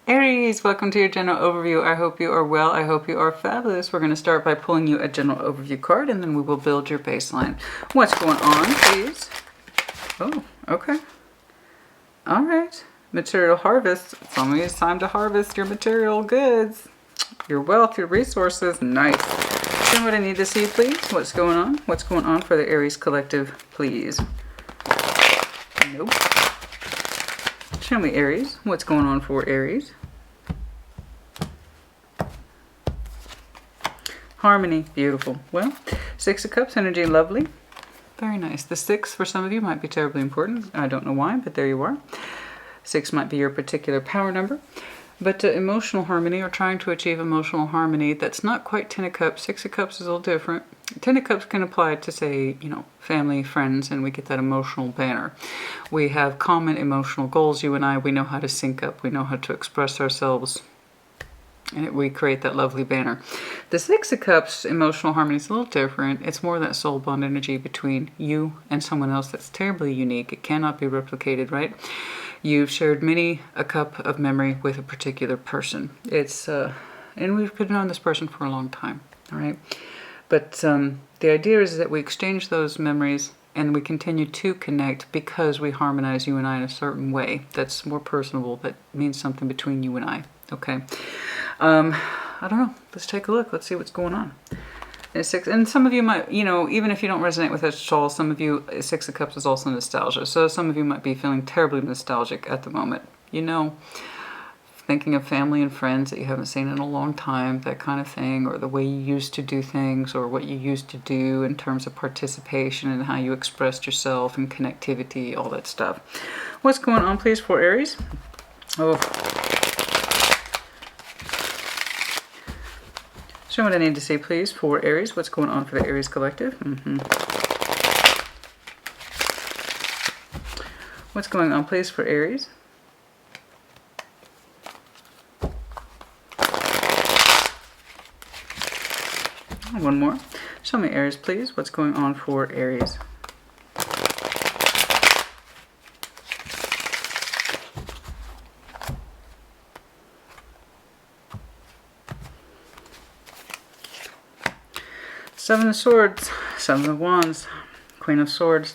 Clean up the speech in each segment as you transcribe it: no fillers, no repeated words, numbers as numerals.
Aries, welcome to your general overview. I hope you are well. I hope you are fabulous. We're going to start by pulling you a general overview card, and then we will build your baseline. What's going on, please? Oh, okay. All right. Material harvest. Some of you, it's time to harvest your material goods, your wealth, your resources. Nice. Tell me what I need to see, please. What's going on? What's going on for the Aries collective, please? Nope. Show me Aries. What's going on for Aries? Harmony. Beautiful. Well, Six of Cups energy. Lovely. Very nice. The 6 for some of you might be terribly important. I don't know why, but there you are. 6 might be your particular power number. But emotional harmony, or trying to achieve emotional harmony, that's not quite 10 of Cups. 6 of Cups is a little different. 10 of Cups can apply to, say, family, friends, and we get that emotional banner. We have common emotional goals, you and I. We know how to sync up. We know how to express ourselves. And we create that lovely banner. The 6 of Cups emotional harmony is a little different. It's more that soul bond energy between you and someone else that's terribly unique. It cannot be replicated, right? You've shared many a cup of memory with a particular person. It's and we've been on this person for a long time, all right? But the idea is that we exchange those memories and we continue to connect because we harmonize you and I in a certain way that's more personable, that means something between you and I, okay? I don't know. Let's take a look. Let's see what's going on. And some of you might, even if you don't resonate with it at all, some of you, 6 of Cups is also nostalgia. So some of you might be feeling terribly nostalgic at the moment. Thinking of family and friends that you haven't seen in a long time, that kind of thing, or the way you used to do things, or what you used to do in terms of participation and how you expressed yourself and connectivity, all that stuff. What's going on, please, for Aries? Oh. Show me what I need to see, please, for Aries. What's going on for the Aries collective? What's going on, please, for Aries? One more. Show me Aries, please. What's going on for Aries? Seven of Swords, Seven of Wands, Queen of Swords.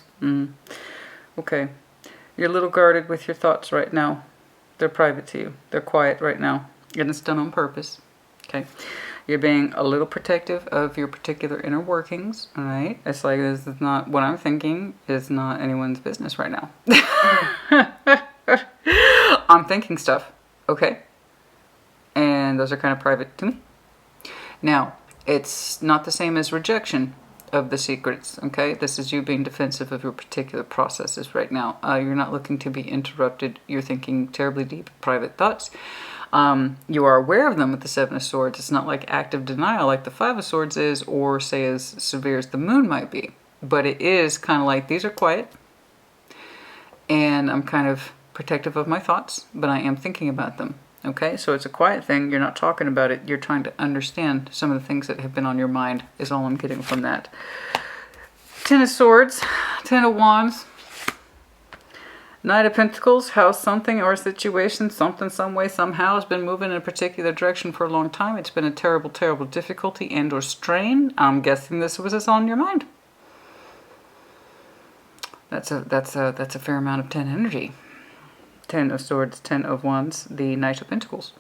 Okay. You're a little guarded with your thoughts right now. They're private to you. They're quiet right now. And it's done on purpose. Okay. You're being a little protective of your particular inner workings. All right. It's like this is not what I'm thinking is not anyone's business right now. I'm thinking stuff. Okay. And those are kind of private to me. Now, it's not the same as rejection of the secrets, okay? This is you being defensive of your particular processes right now. You're not looking to be interrupted. You're thinking terribly deep, private thoughts. You are aware of them with the 7 of Swords. It's not like active denial like the 5 of Swords is, or say as severe as the Moon might be. But it is kind of like, these are quiet, and I'm kind of protective of my thoughts, but I am thinking about them. Okay, so it's a quiet thing. You're not talking about it. You're trying to understand some of the things that have been on your mind is all I'm getting from that. 10 of Swords, 10 of Wands, Knight of Pentacles, how something or a situation, something, some way, somehow has been moving in a particular direction for a long time. It's been a terrible, terrible difficulty and or strain. I'm guessing this was on your mind. That's a fair amount of 10 energy. 10 of Swords, 10 of Wands, the Knight of Pentacles.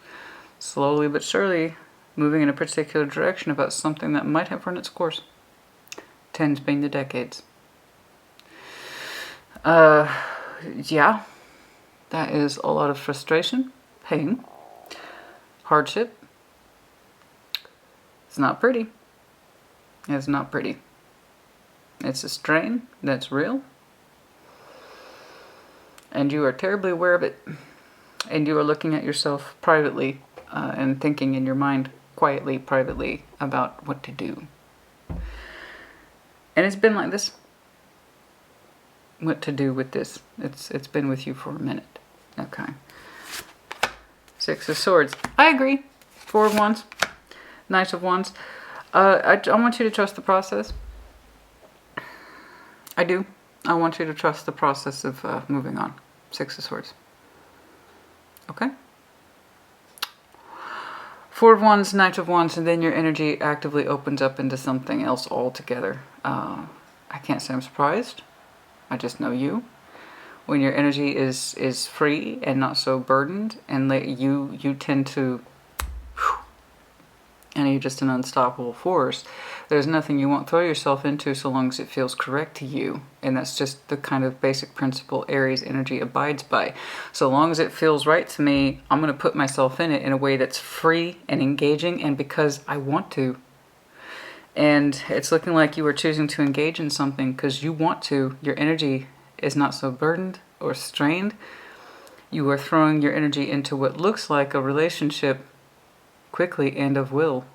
Slowly but surely moving in a particular direction about something that might have run its course. 10s being the decades. Yeah, that is a lot of frustration, pain, hardship. It's not pretty. It's not pretty. It's a strain that's real. And you are terribly aware of it. And you are looking at yourself privately and thinking in your mind quietly, privately about what to do. And it's been like this. What to do with this. It's been with you for a minute. Okay. 6 of Swords. I agree. 4 of Wands. Knight of Wands. I want you to trust the process. I do. I want you to trust the process of moving on. 6 of Swords. Okay? Four of Wands, Knight of Wands, and then your energy actively opens up into something else altogether. I can't say I'm surprised. I just know you. When your energy is free and not so burdened, and you tend to, and you're just an unstoppable force. There's nothing you won't throw yourself into so long as it feels correct to you. And that's just the kind of basic principle Aries energy abides by. So long as it feels right to me, I'm going to put myself in it in a way that's free and engaging, and because I want to. And it's looking like you are choosing to engage in something because you want to. Your energy is not so burdened or strained. You are throwing your energy into what looks like a relationship quickly and of will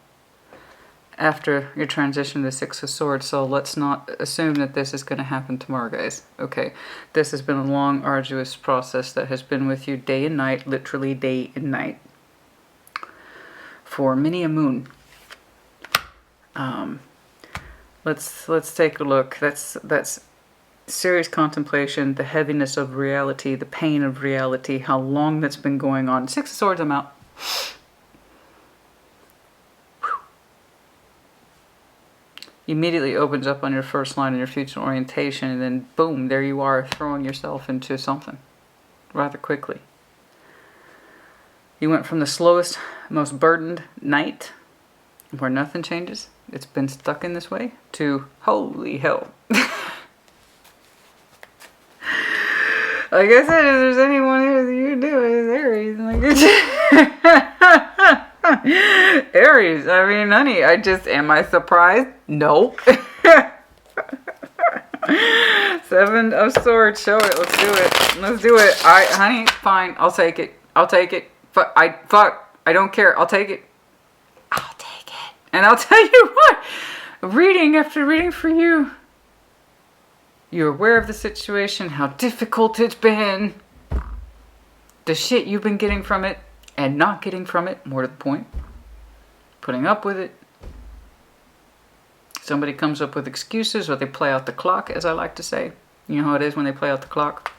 after your transition to the Six of Swords. So let's not assume that this is going to happen tomorrow, guys. Okay, this has been a long, arduous process that has been with you day and night, literally day and night, for many a moon. Let's take a look. That's serious contemplation, the heaviness of reality, the pain of reality, how long that's been going on. Six of Swords, I'm out. Immediately opens up on your first line in your future orientation, and then boom, there you are throwing yourself into something rather quickly. You went from the slowest, most burdened night where nothing changes, it's been stuck in this way, to holy hell. Like I said, if there's anyone here that you do, it's Aries. Like, Aries, I mean, honey, am I surprised? No. Seven of Swords, show it, let's do it. Let's do it. Honey, fine, I'll take it. I'll take it. I don't care, I'll take it. I'll take it. And I'll tell you what, reading after reading for you, you're aware of the situation, how difficult it's been, the shit you've been getting from it and not getting from it, more to the point, putting up with it. Somebody comes up with excuses, or they play out the clock, as I like to say. You know how it is when they play out the clock?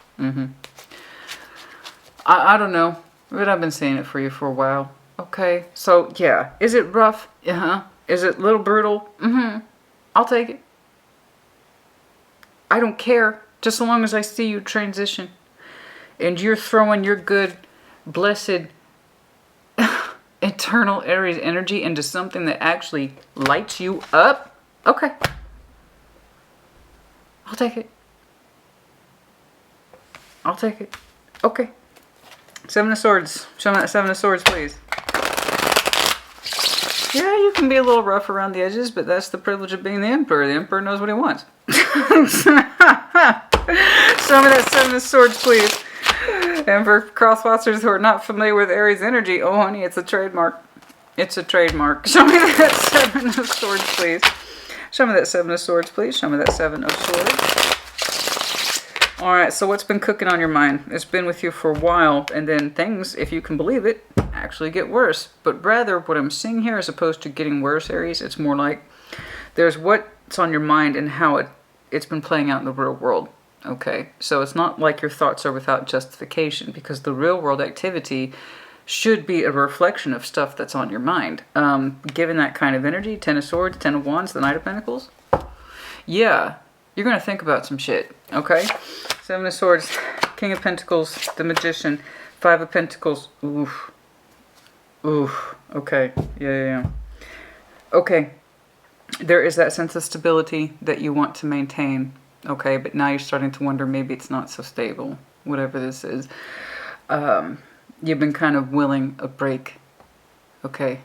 I don't know, but I've been saying it for you for a while. Okay, so yeah, is it rough? Is it a little brutal? I'll take it. I don't care, just so long as I see you transition and you're throwing your good, blessed, eternal Aries energy into something that actually lights you up. Okay, I'll take it. I'll take it. Okay. Seven of Swords. Show me that Seven of Swords, please. Yeah, you can be a little rough around the edges, but that's the privilege of being the Emperor. The Emperor knows what he wants. Show me that Seven of Swords, please. And for crosswatchers who are not familiar with Aries energy, oh honey, it's a trademark. It's a trademark. Show me that Seven of Swords, please. Show me that Seven of Swords, please. Show me that Seven of Swords. Alright, so what's been cooking on your mind? It's been with you for a while, and then things, if you can believe it, actually get worse. But rather, what I'm seeing here, as opposed to getting worse, Aries, it's more like there's what's on your mind and how it's been playing out in the real world. Okay, so it's not like your thoughts are without justification, because the real world activity should be a reflection of stuff that's on your mind. Given that kind of energy, Ten of Swords, Ten of Wands, the Knight of Pentacles, yeah, you're going to think about some shit, okay? Seven of Swords, King of Pentacles, the Magician, Five of Pentacles, oof. Oof, okay, yeah. Okay, there is that sense of stability that you want to maintain, okay? But now you're starting to wonder, maybe it's not so stable, whatever this is. You've been kind of willing a break, okay?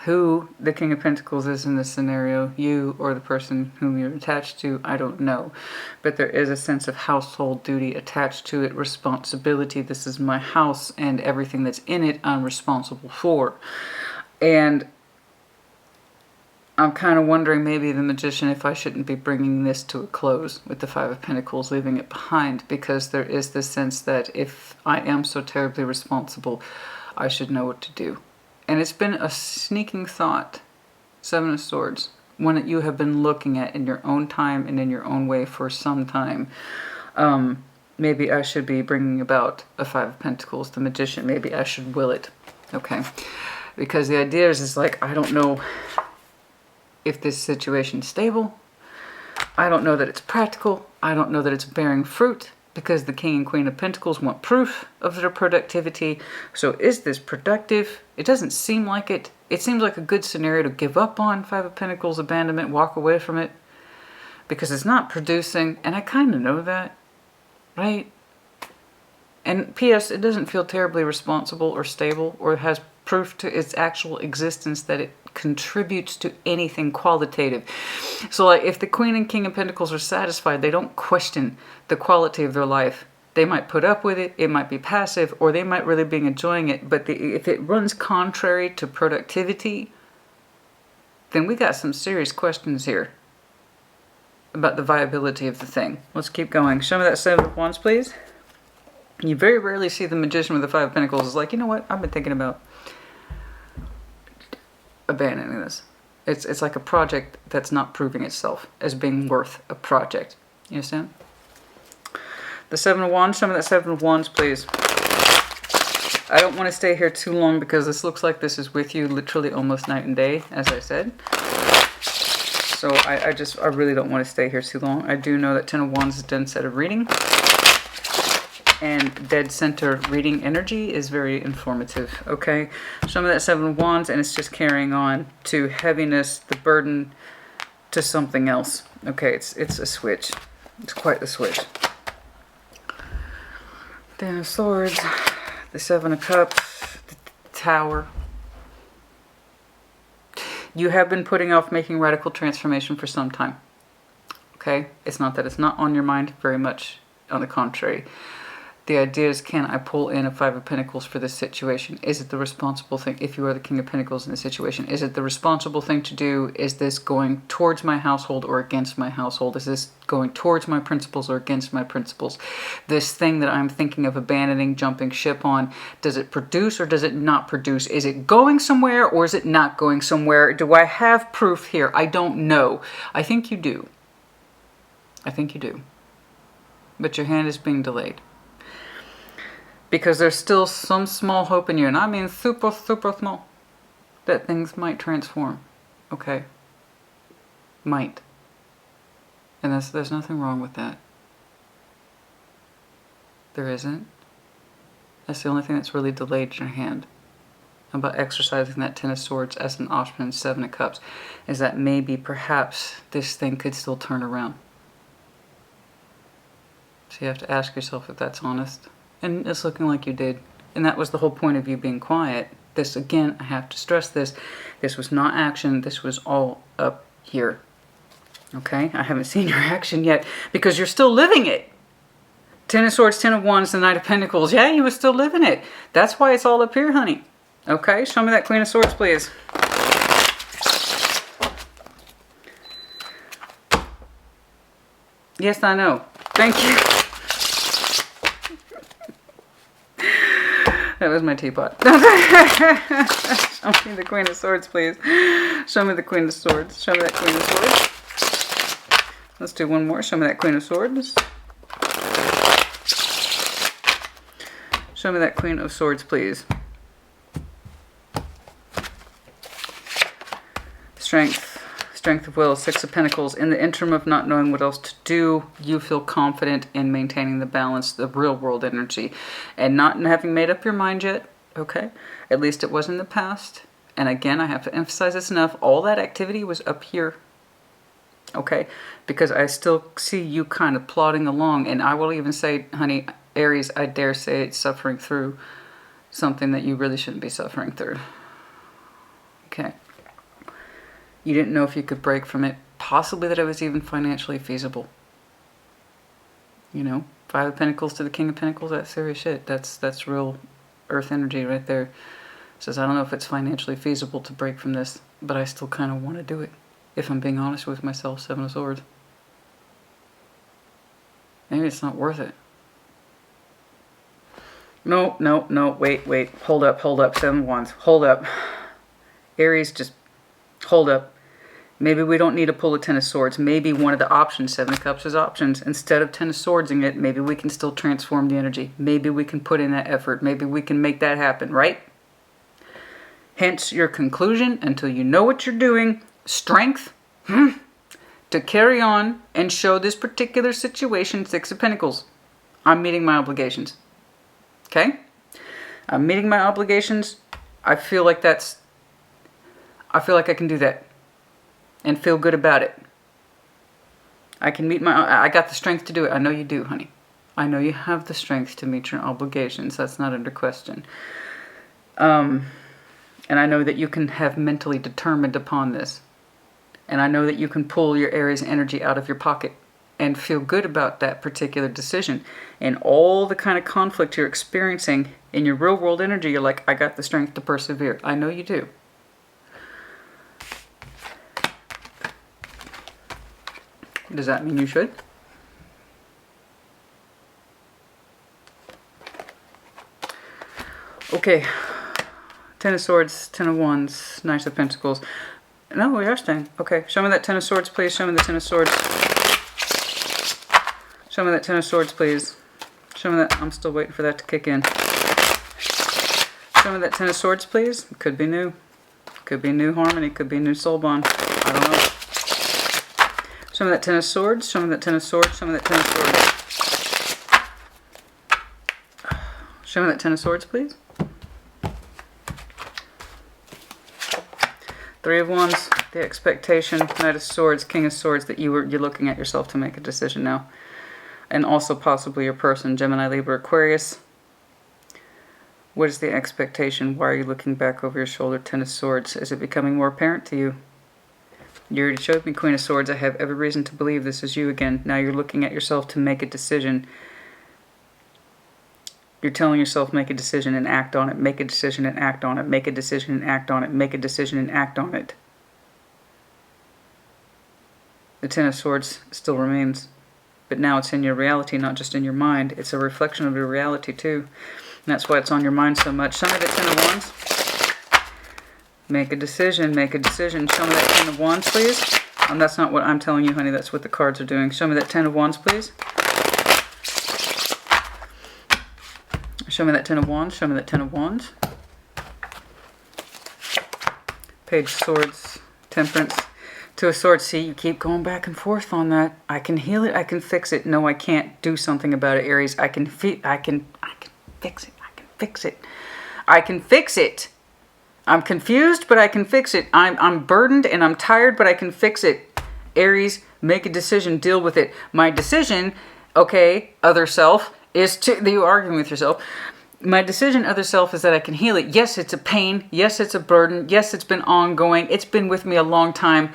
Who the King of Pentacles is in this scenario, you or the person whom you're attached to, I don't know. But there is a sense of household duty attached to it, responsibility. This is my house, and everything that's in it I'm responsible for. And I'm kind of wondering, maybe the Magician, if I shouldn't be bringing this to a close with the Five of Pentacles, leaving it behind, because there is this sense that if I am so terribly responsible, I should know what to do. And it's been a sneaking thought, Seven of Swords, one that you have been looking at in your own time and in your own way for some time. Maybe I should be bringing about a Five of Pentacles, the Magician. Maybe I should will it. Okay, because the idea is like, I don't know if this situation is stable. I don't know that it's practical. I don't know that it's bearing fruit, because the King and Queen of Pentacles want proof of their productivity. So is this productive? It doesn't seem like it. It seems like a good scenario to give up on. Five of Pentacles, abandonment, walk away from it, because it's not producing, and I kind of know that, right? And P.S., it doesn't feel terribly responsible or stable, or has proof to its actual existence that it contributes to anything qualitative. So like, if the Queen and King of Pentacles are satisfied, they don't question the quality of their life. They might put up with it, it might be passive, or they might really be enjoying it. But if it runs contrary to productivity, then we got some serious questions here about the viability of the thing. Let's keep going. Show me that Seven of Wands, please. You very rarely see the Magician with the Five of Pentacles is like, you know what, I've been thinking about abandoning this. It's like a project that's not proving itself as being worth a project. You understand? The Seven of Wands, show me that Seven of Wands, please. I don't want to stay here too long because this looks like this is with you literally almost night and day, as I said. So I really don't want to stay here too long. I do know that Ten of Wands is a dead center reading. And dead center reading energy is very informative, okay? Show me that Seven of Wands, and it's just carrying on to heaviness, the burden, to something else. Okay, it's a switch. It's quite the switch. Ten of Swords, the Seven of Cups, the Tower. You have been putting off making radical transformation for some time, okay? It's not that it's not on your mind, very much on the contrary. The idea is, can I pull in a Five of Pentacles for this situation? Is it the responsible thing? If you are the King of Pentacles in this situation, is it the responsible thing to do? Is this going towards my household or against my household? Is this going towards my principles or against my principles? This thing that I'm thinking of abandoning, jumping ship on, does it produce or does it not produce? Is it going somewhere or is it not going somewhere? Do I have proof here? I don't know. I think you do. I think you do. But your hand is being delayed. Because there's still some small hope in you, and I mean super, super small, that things might transform, okay? Might. And there's nothing wrong with that. There isn't. That's the only thing that's really delayed your hand about exercising that Ten of Swords as an option in Seven of Cups, is that maybe, perhaps, this thing could still turn around. So you have to ask yourself if that's honest. And it's looking like you did. And that was the whole point of you being quiet. This, again, I have to stress this. This was not action. This was all up here. Okay? I haven't seen your action yet because you're still living it. Ten of Swords, Ten of Wands, the Knight of Pentacles. Yeah, you were still living it. That's why it's all up here, honey. Okay? Show me that Queen of Swords, please. Yes, I know. Thank you. That was my teapot. Show me the Queen of Swords, please. Show me the Queen of Swords. Show me that Queen of Swords. Let's do one more. Show me that Queen of Swords. Show me that Queen of Swords, please. Strength. Strength of will, Six of Pentacles. In the interim of not knowing what else to do, you feel confident in maintaining the balance, the real world energy, and not having made up your mind yet, okay? At least it was in the past. And again, I have to emphasize this enough. All that activity was up here, okay? Because I still see you kind of plodding along. And I will even say, honey, Aries, I dare say it's suffering through something that you really shouldn't be suffering through. Okay. You didn't know if you could break from it. Possibly that it was even financially feasible. You know, Five of Pentacles to the King of Pentacles, that's serious shit. That's real earth energy right there. It says, I don't know if it's financially feasible to break from this, but I still kind of want to do it. If I'm being honest with myself, Seven of Swords. Maybe it's not worth it. No, wait. Hold up, Seven of Wands. Hold up. Aries, just hold up. Maybe we don't need to pull a Ten of Swords. Maybe one of the options, Seven of Cups, is options. Instead of Ten of Swordsing it, maybe we can still transform the energy. Maybe we can put in that effort. Maybe we can make that happen, right? Hence your conclusion until you know what you're doing. Strength to carry on and show this particular situation. 6 of Pentacles. I'm meeting my obligations. Okay? I'm meeting my obligations. I feel like I can do that and feel good about it. I got the strength to do it. I know you do, honey. I know you have the strength to meet your obligations. That's not under question. And I know that you can have mentally determined upon this. And I know that you can pull your Aries energy out of your pocket and feel good about that particular decision. And all the kind of conflict you're experiencing in your real world energy, you're like, I got the strength to persevere. I know you do. Does that mean you should? Okay. 10 of Swords, 10 of Wands, Knight of Pentacles. No, we are staying. Okay, show me that 10 of Swords, please. Show me the 10 of Swords. Show me that 10 of Swords, please. Show me that. I'm still waiting for that to kick in. Show me that 10 of Swords, please. Could be new. Could be new harmony. Could be new soul bond. I don't know. Show me that 10 of Swords. Show me that 10 of Swords. Show me that 10 of Swords. Show me that 10 of Swords, please. 3 of Wands, the expectation, Knight of Swords, King of Swords, that you're looking at yourself to make a decision now. And also possibly your person, Gemini, Libra, Aquarius. What is the expectation? Why are you looking back over your shoulder? 10 of Swords. Is it becoming more apparent to you? You already showed me Queen of Swords. I have every reason to believe this is you again. Now you're looking at yourself to make a decision. You're telling yourself, make a decision and act on it. Make a decision and act on it. Make a decision and act on it. Make a decision and act on it. The 10 of Swords still remains. But now it's in your reality, not just in your mind. It's a reflection of your reality too. And that's why it's on your mind so much. Show me the 10 of Wands. Make a decision. Make a decision. Show me that 10 of Wands, please. That's not what I'm telling you, honey. That's what the cards are doing. Show me that 10 of Wands, please. Show me that 10 of Wands. Show me that 10 of Wands. Page of Swords. Temperance. 2 of Swords. See, you keep going back and forth on that. I can heal it. I can fix it. No, I can't do something about it, Aries. I can fix it. I can fix it. I can fix it. I'm confused, but I can fix it. I'm burdened and I'm tired, but I can fix it. Aries, make a decision. Deal with it. My decision, okay, other self, is to, you arguing with yourself. My decision, other self, is that I can heal it. Yes, it's a pain. Yes, it's a burden. Yes, it's been ongoing. It's been with me a long time.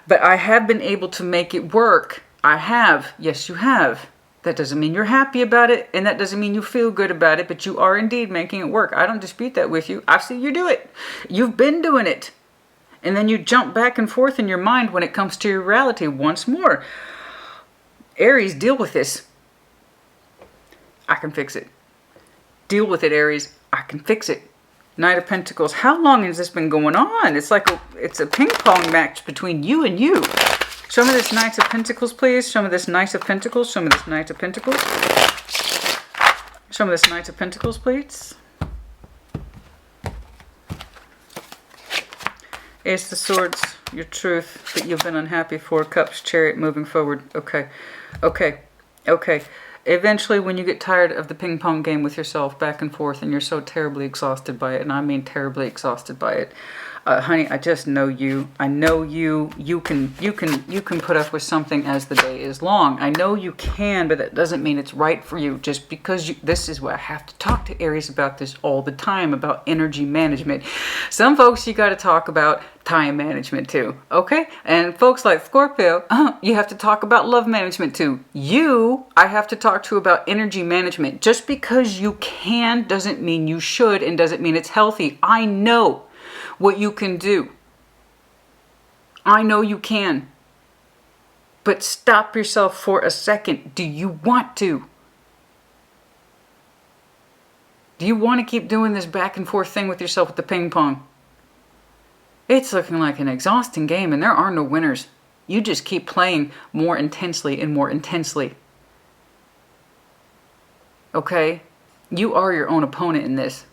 But I have been able to make it work. I have. Yes, you have. That doesn't mean you're happy about it. And that doesn't mean you feel good about it. But you are indeed making it work. I don't dispute that with you. I've seen you do it. You've been doing it. And then you jump back and forth in your mind when it comes to your reality once more. Aries, deal with this. I can fix it. Deal with it, Aries. I can fix it. Knight of Pentacles. How long has this been going on? It's like it's a ping pong match between you and you. Show me this Knight of Pentacles, please. Show me this Knight of Pentacles. Show me this Knight of Pentacles. Show me this Knight of Pentacles, please. Ace of Swords. Your truth that you've been unhappy for. Cups, Chariot, moving forward. Okay. Okay. Okay. Eventually, when you get tired of the ping pong game with yourself back and forth and you're so terribly exhausted by it, and I mean terribly exhausted by it, honey, I just know you. I know you. You can put up with something as the day is long. I know you can, but that doesn't mean it's right for you. Just because this is what I have to talk to Aries about this all the time, about energy management. Some folks you got to talk about time management too, okay? And folks like Scorpio, you have to talk about love management too. I have to talk to about energy management. Just because you can doesn't mean you should, and doesn't mean it's healthy. I know what you can do. I know you can. But stop yourself for a second. Do you want to? Do you want to keep doing this back and forth thing with yourself with the ping pong? It's looking like an exhausting game, and there are no winners. You just keep playing more intensely and more intensely. Okay? You are your own opponent in this.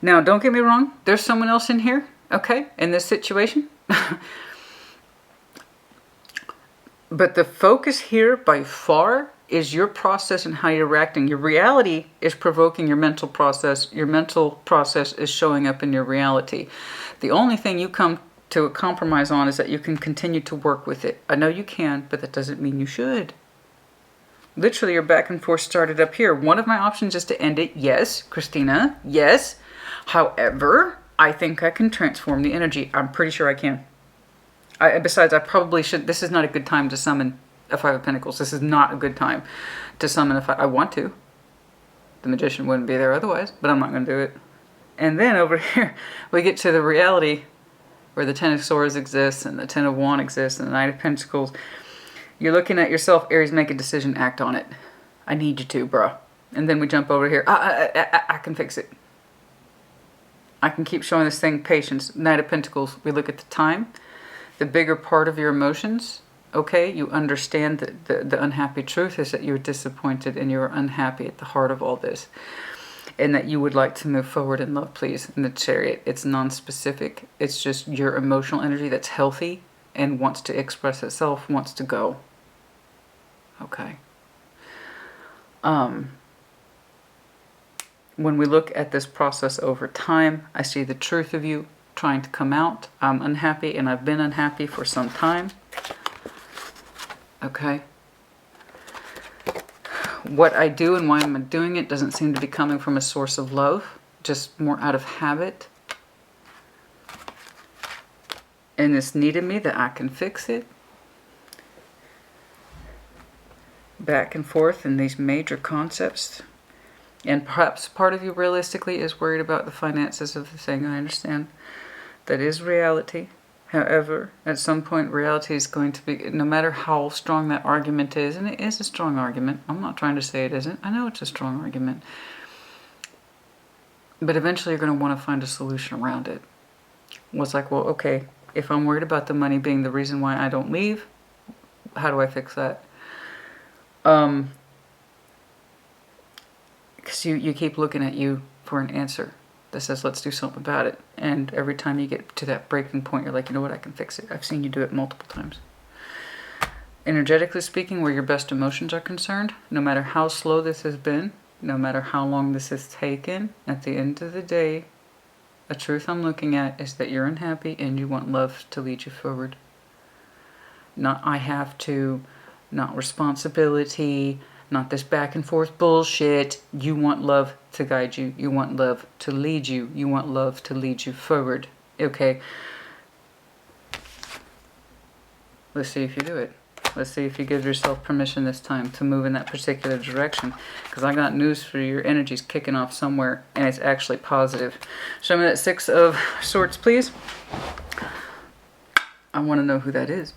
Now, don't get me wrong. There's someone else in here, okay, in this situation. But the focus here by far is your process and how you're reacting. Your reality is provoking your mental process. Your mental process is showing up in your reality. The only thing you come to a compromise on is that you can continue to work with it. I know you can, but that doesn't mean you should. Literally, your back and forth started up here. One of my options is to end it. Yes, Christina, yes. However, I think I can transform the energy. I'm pretty sure I can. Besides, I probably should. This is not a good time to summon a Five of Pentacles. This is not a good time to summon a Five. I want to. The Magician wouldn't be there otherwise, but I'm not going to do it. And then over here, we get to the reality where the Ten of Swords exists and the Ten of Wands exists and the Knight of Pentacles. You're looking at yourself, Aries, make a decision, act on it. I need you to, bro. And then we jump over here. I can fix it. I can keep showing this thing patience. Knight of Pentacles, we look at the time. The bigger part of your emotions, okay, you understand that the unhappy truth is that you're disappointed and you're unhappy at the heart of all this. And that you would like to move forward in love, please. In the Chariot, it's non-specific. It's just your emotional energy that's healthy and wants to express itself, wants to go. Okay. When we look at this process over time, I see the truth of you trying to come out. I'm unhappy and I've been unhappy for some time. Okay. What I do and why I'm doing it doesn't seem to be coming from a source of love, just more out of habit. And it's needed me that I can fix it. Back and forth in these major concepts. And perhaps part of you realistically is worried about the finances of the thing. I understand. That is reality. However, at some point reality is going to be, no matter how strong that argument is, and it is a strong argument. I'm not trying to say it isn't. I know it's a strong argument. But eventually you're going to want to find a solution around it. Well, it's like, well, okay, if I'm worried about the money being the reason why I don't leave, how do I fix that? Because you keep looking at you for an answer that says, let's do something about it. And every time you get to that breaking point, you're like, you know what, I can fix it. I've seen you do it multiple times. Energetically speaking, where your best emotions are concerned, no matter how slow this has been, no matter how long this has taken, at the end of the day, a truth I'm looking at is that you're unhappy and you want love to lead you forward. Not I have to, not responsibility, not this back and forth bullshit. You want love to guide you. You want love to lead you. You want love to lead you forward. Okay. Let's see if you do it. Let's see if you give yourself permission this time to move in that particular direction. Because I got news for you. Your energy's kicking off somewhere. And it's actually positive. Show me that Six of Swords, please. I want to know who that is.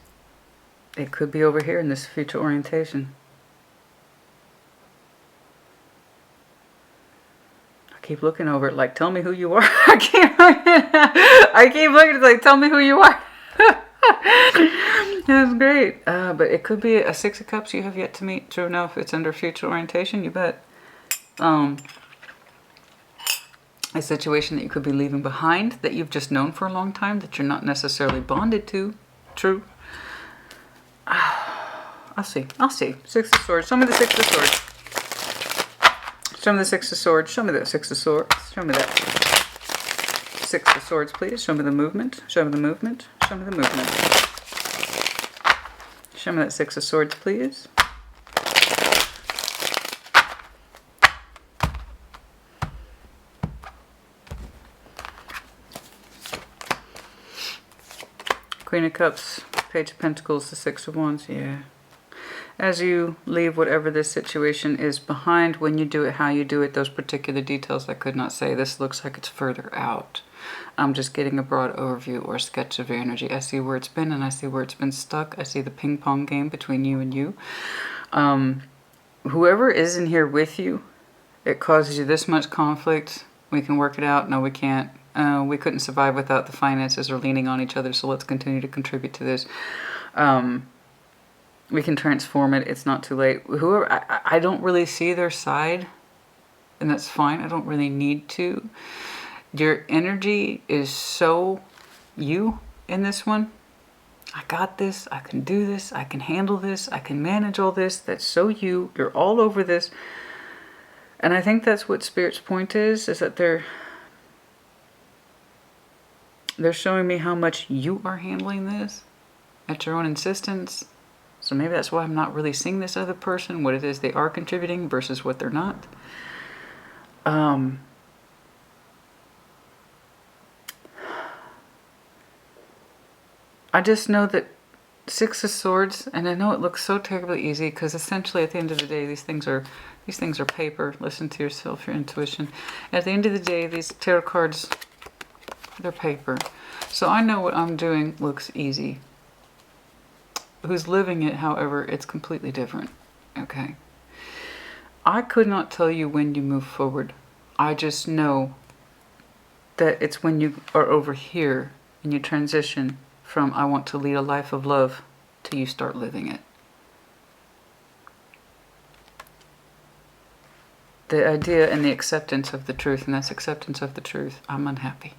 It could be over here in this future orientation. Keep looking over it like, tell me who you are. I keep looking like, tell me who you are. That's great. But it could be a Six of Cups you have yet to meet. True enough, it's under future orientation, you bet. A situation that you could be leaving behind, that you've just known for a long time, that you're not necessarily bonded to. True. I'll see. Six of Swords. Show me the Six of Swords. Show me the Six of Swords. Show me that Six of Swords. Show me that Six of Swords, please. Show me the movement. Show me the movement. Show me the movement. Show me that Six of Swords, please. Queen of Cups, Page of Pentacles, the Six of Wands. Yeah. As you leave whatever this situation is behind, when you do it, how you do it, those particular details I could not say. This looks like it's further out. I'm just getting a broad overview or sketch of your energy. I see where it's been and I see where it's been stuck. I see the ping pong game between you and you. Whoever is in here with you, it causes you this much conflict. We can work it out. No, we can't. We couldn't survive without the finances or leaning on each other, so let's continue to contribute to this. We can transform it. It's not too late. Whoever, I don't really see their side, and that's fine. I don't really need to. Your energy is so you in this one. I got this. I can do this. I can handle this. I can manage all this. That's so you. You're all over this. And I think that's what Spirit's point is that they're showing me how much you are handling this at your own insistence. So maybe that's why I'm not really seeing this other person, what it is they are contributing versus what they're not. I just know that Six of Swords, and I know it looks so terribly easy because essentially at the end of the day, these things are paper. Listen to yourself, your intuition. At the end of the day, these tarot cards, they're paper. So I know what I'm doing looks easy. Who's living it, however, it's completely different. Okay. I could not tell you when you move forward. I just know that it's when you are over here and you transition from I want to lead a life of love to you start living it. The idea and the acceptance of the truth, and that's acceptance of the truth. I'm unhappy.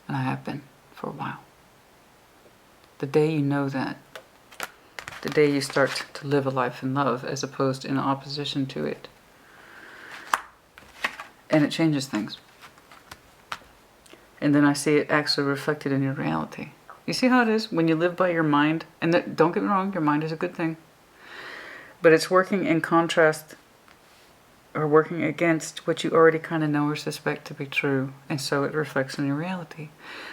And I have been for a while. The day you know that, the day you start to live a life in love as opposed to in opposition to it. And it changes things. And then I see it actually reflected in your reality. You see how it is when you live by your mind? And don't get me wrong, your mind is a good thing. But it's working in contrast or working against what you already kind of know or suspect to be true. And so it reflects in your reality.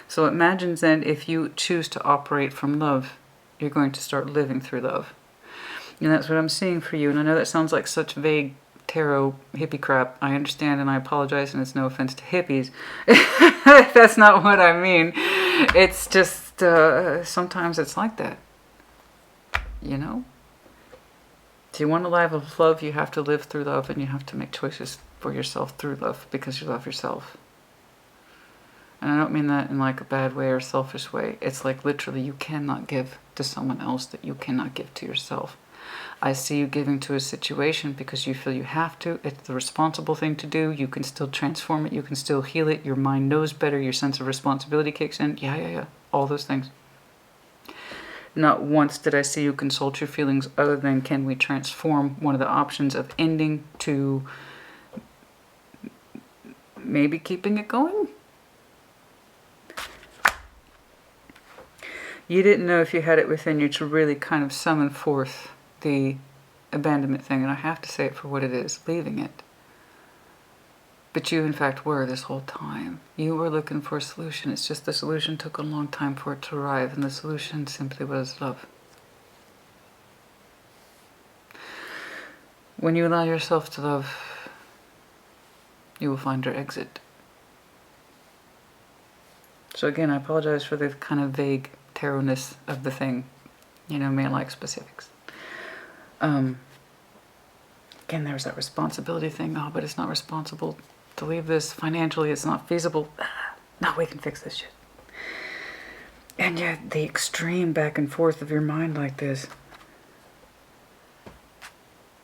So imagine then if you choose to operate from love, you're going to start living through love. And that's what I'm seeing for you. And I know that sounds like such vague tarot hippie crap. I understand and I apologize, and it's no offense to hippies. That's not what I mean. It's just sometimes it's like that. You know? If you want a life of love, you have to live through love, and you have to make choices for yourself through love because you love yourself. And I don't mean that in like a bad way or selfish way. It's like literally you cannot give to someone else that you cannot give to yourself. I see you giving to a situation because you feel you have to. It's the responsible thing to do. You can still transform it. You can still heal it. Your mind knows better. Your sense of responsibility kicks in. Yeah. All those things. Not once did I see you consult your feelings other than can we transform one of the options of ending to maybe keeping it going? You didn't know if you had it within you to really kind of summon forth the abandonment thing, and I have to say it for what it is, leaving it. But you in fact were this whole time. You were looking for a solution. It's just the solution took a long time for it to arrive, and the solution simply was love. When you allow yourself to love, you will find your exit. So again, I apologize for the kind of vague tarot-ness of the thing. You know, may like specifics. Again, there was that responsibility thing. Oh, but it's not responsible to leave this. Financially, it's not feasible. No, we can fix this shit. And yet, the extreme back and forth of your mind like this.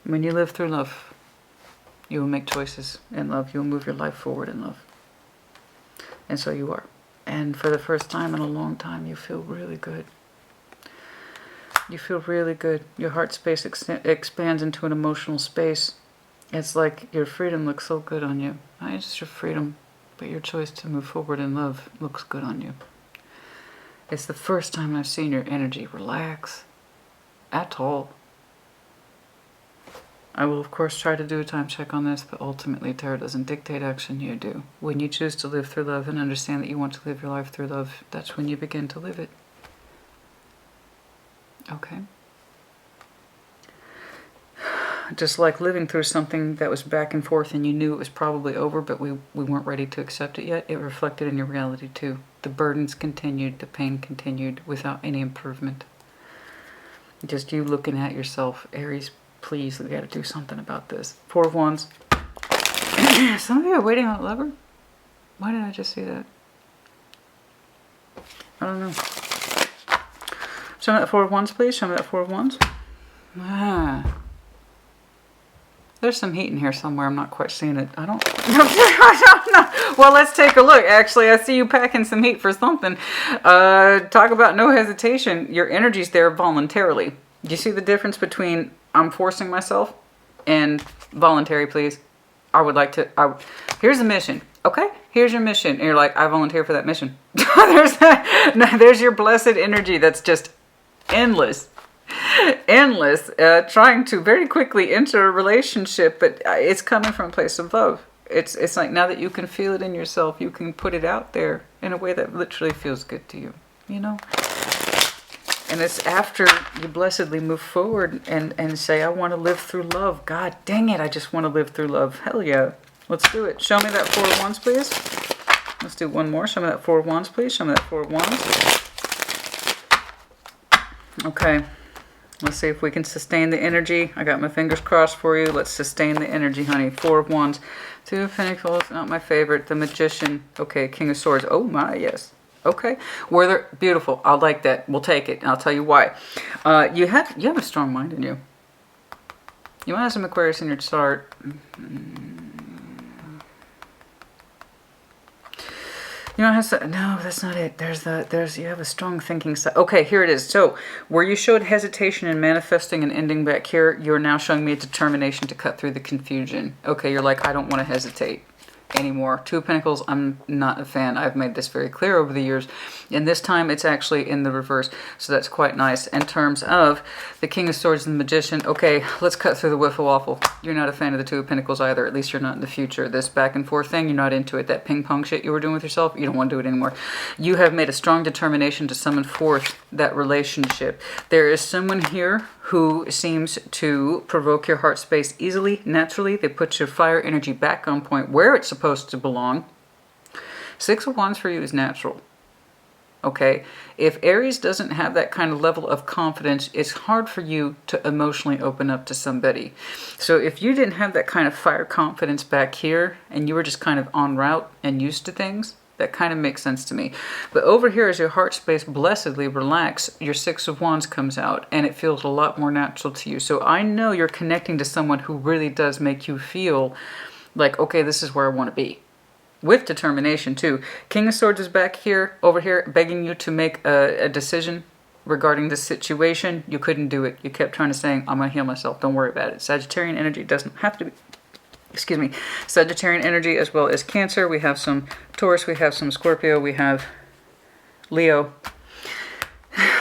When you live through love, you will make choices in love. You will move your life forward in love. And so you are. And for the first time in a long time, you feel really good. You feel really good. Your heart space expands into an emotional space. It's like your freedom looks so good on you. Not just your freedom, but your choice to move forward in love looks good on you. It's the first time I've seen your energy relax at all. I will, of course, try to do a time check on this, but ultimately, tarot doesn't dictate action, you do. When you choose to live through love and understand that you want to live your life through love, that's when you begin to live it. Okay? Just like living through something that was back and forth and you knew it was probably over, but we weren't ready to accept it yet, it reflected in your reality too. The burdens continued, the pain continued without any improvement. Just you looking at yourself, Aries, please, we gotta do something about this. Four of Wands. Some of you are waiting on a lover? Why did I just see that? I don't know. Show me that Four of Wands, please. Show me that Four of Wands. There's some heat in here somewhere. I'm not quite seeing it. I don't know. Well, let's take a look. Actually, I see you packing some heat for something. Talk about no hesitation. Your energy's there voluntarily. Do you see the difference between I'm forcing myself and voluntary, please? I would like to. Here's the mission. Okay, here's your mission. And you're like, I volunteer for that mission. There's your blessed energy that's just endless. Endless, trying to very quickly enter a relationship, but it's coming from a place of love. It's like now that you can feel it in yourself, you can put it out there in a way that literally feels good to you, you know? And it's after you blessedly move forward and say, I want to live through love. God dang it, I just want to live through love. Hell yeah. Let's do it. Show me that 4 of Wands, please. Let's do one more. Show me that 4 of Wands, please. Show me that 4 of Wands. Okay. Let's see if we can sustain the energy. I got my fingers crossed for you. Let's sustain the energy, honey. 4 of Wands. 2 of Pentacles. Not my favorite. The Magician. Okay. King of Swords. Oh my, yes. Okay. Were there beautiful. I like that. We'll take it. And I'll tell you why. You have a strong mind in you. You might have some Aquarius in your chart. You don't have to, no, that's not it. You have a strong thinking side. Okay, here it is. So, where you showed hesitation in manifesting and ending back here, you're now showing me a determination to cut through the confusion. Okay, you're like, I don't want to hesitate anymore. 2 of Pentacles, I'm not a fan. I've made this very clear over the years. And this time it's actually in the reverse. So that's quite nice. In terms of the King of Swords and the Magician, okay, let's cut through the wiffle waffle. You're not a fan of the 2 of Pentacles either. At least you're not in the future. This back and forth thing, you're not into it. That ping pong shit you were doing with yourself, you don't want to do it anymore. You have made a strong determination to summon forth that relationship. There is someone here who seems to provoke your heart space easily, naturally. They put your fire energy back on point where it's supposed to belong. 6 of Wands for you is natural. Okay? If Aries doesn't have that kind of level of confidence, it's hard for you to emotionally open up to somebody. So if you didn't have that kind of fire confidence back here, and you were just kind of en route and used to things, that kind of makes sense to me. But over here, as your heart space blessedly relax, your 6 of Wands comes out and it feels a lot more natural to you. So I know you're connecting to someone who really does make you feel like, okay, this is where I want to be. With determination too. King of Swords is back here, over here, begging you to make a decision regarding this situation. You couldn't do it. You kept trying to say, I'm going to heal myself. Don't worry about it. Sagittarian energy doesn't have to be. Excuse me, Sagittarian energy as well as Cancer. We have some Taurus, we have some Scorpio, we have Leo.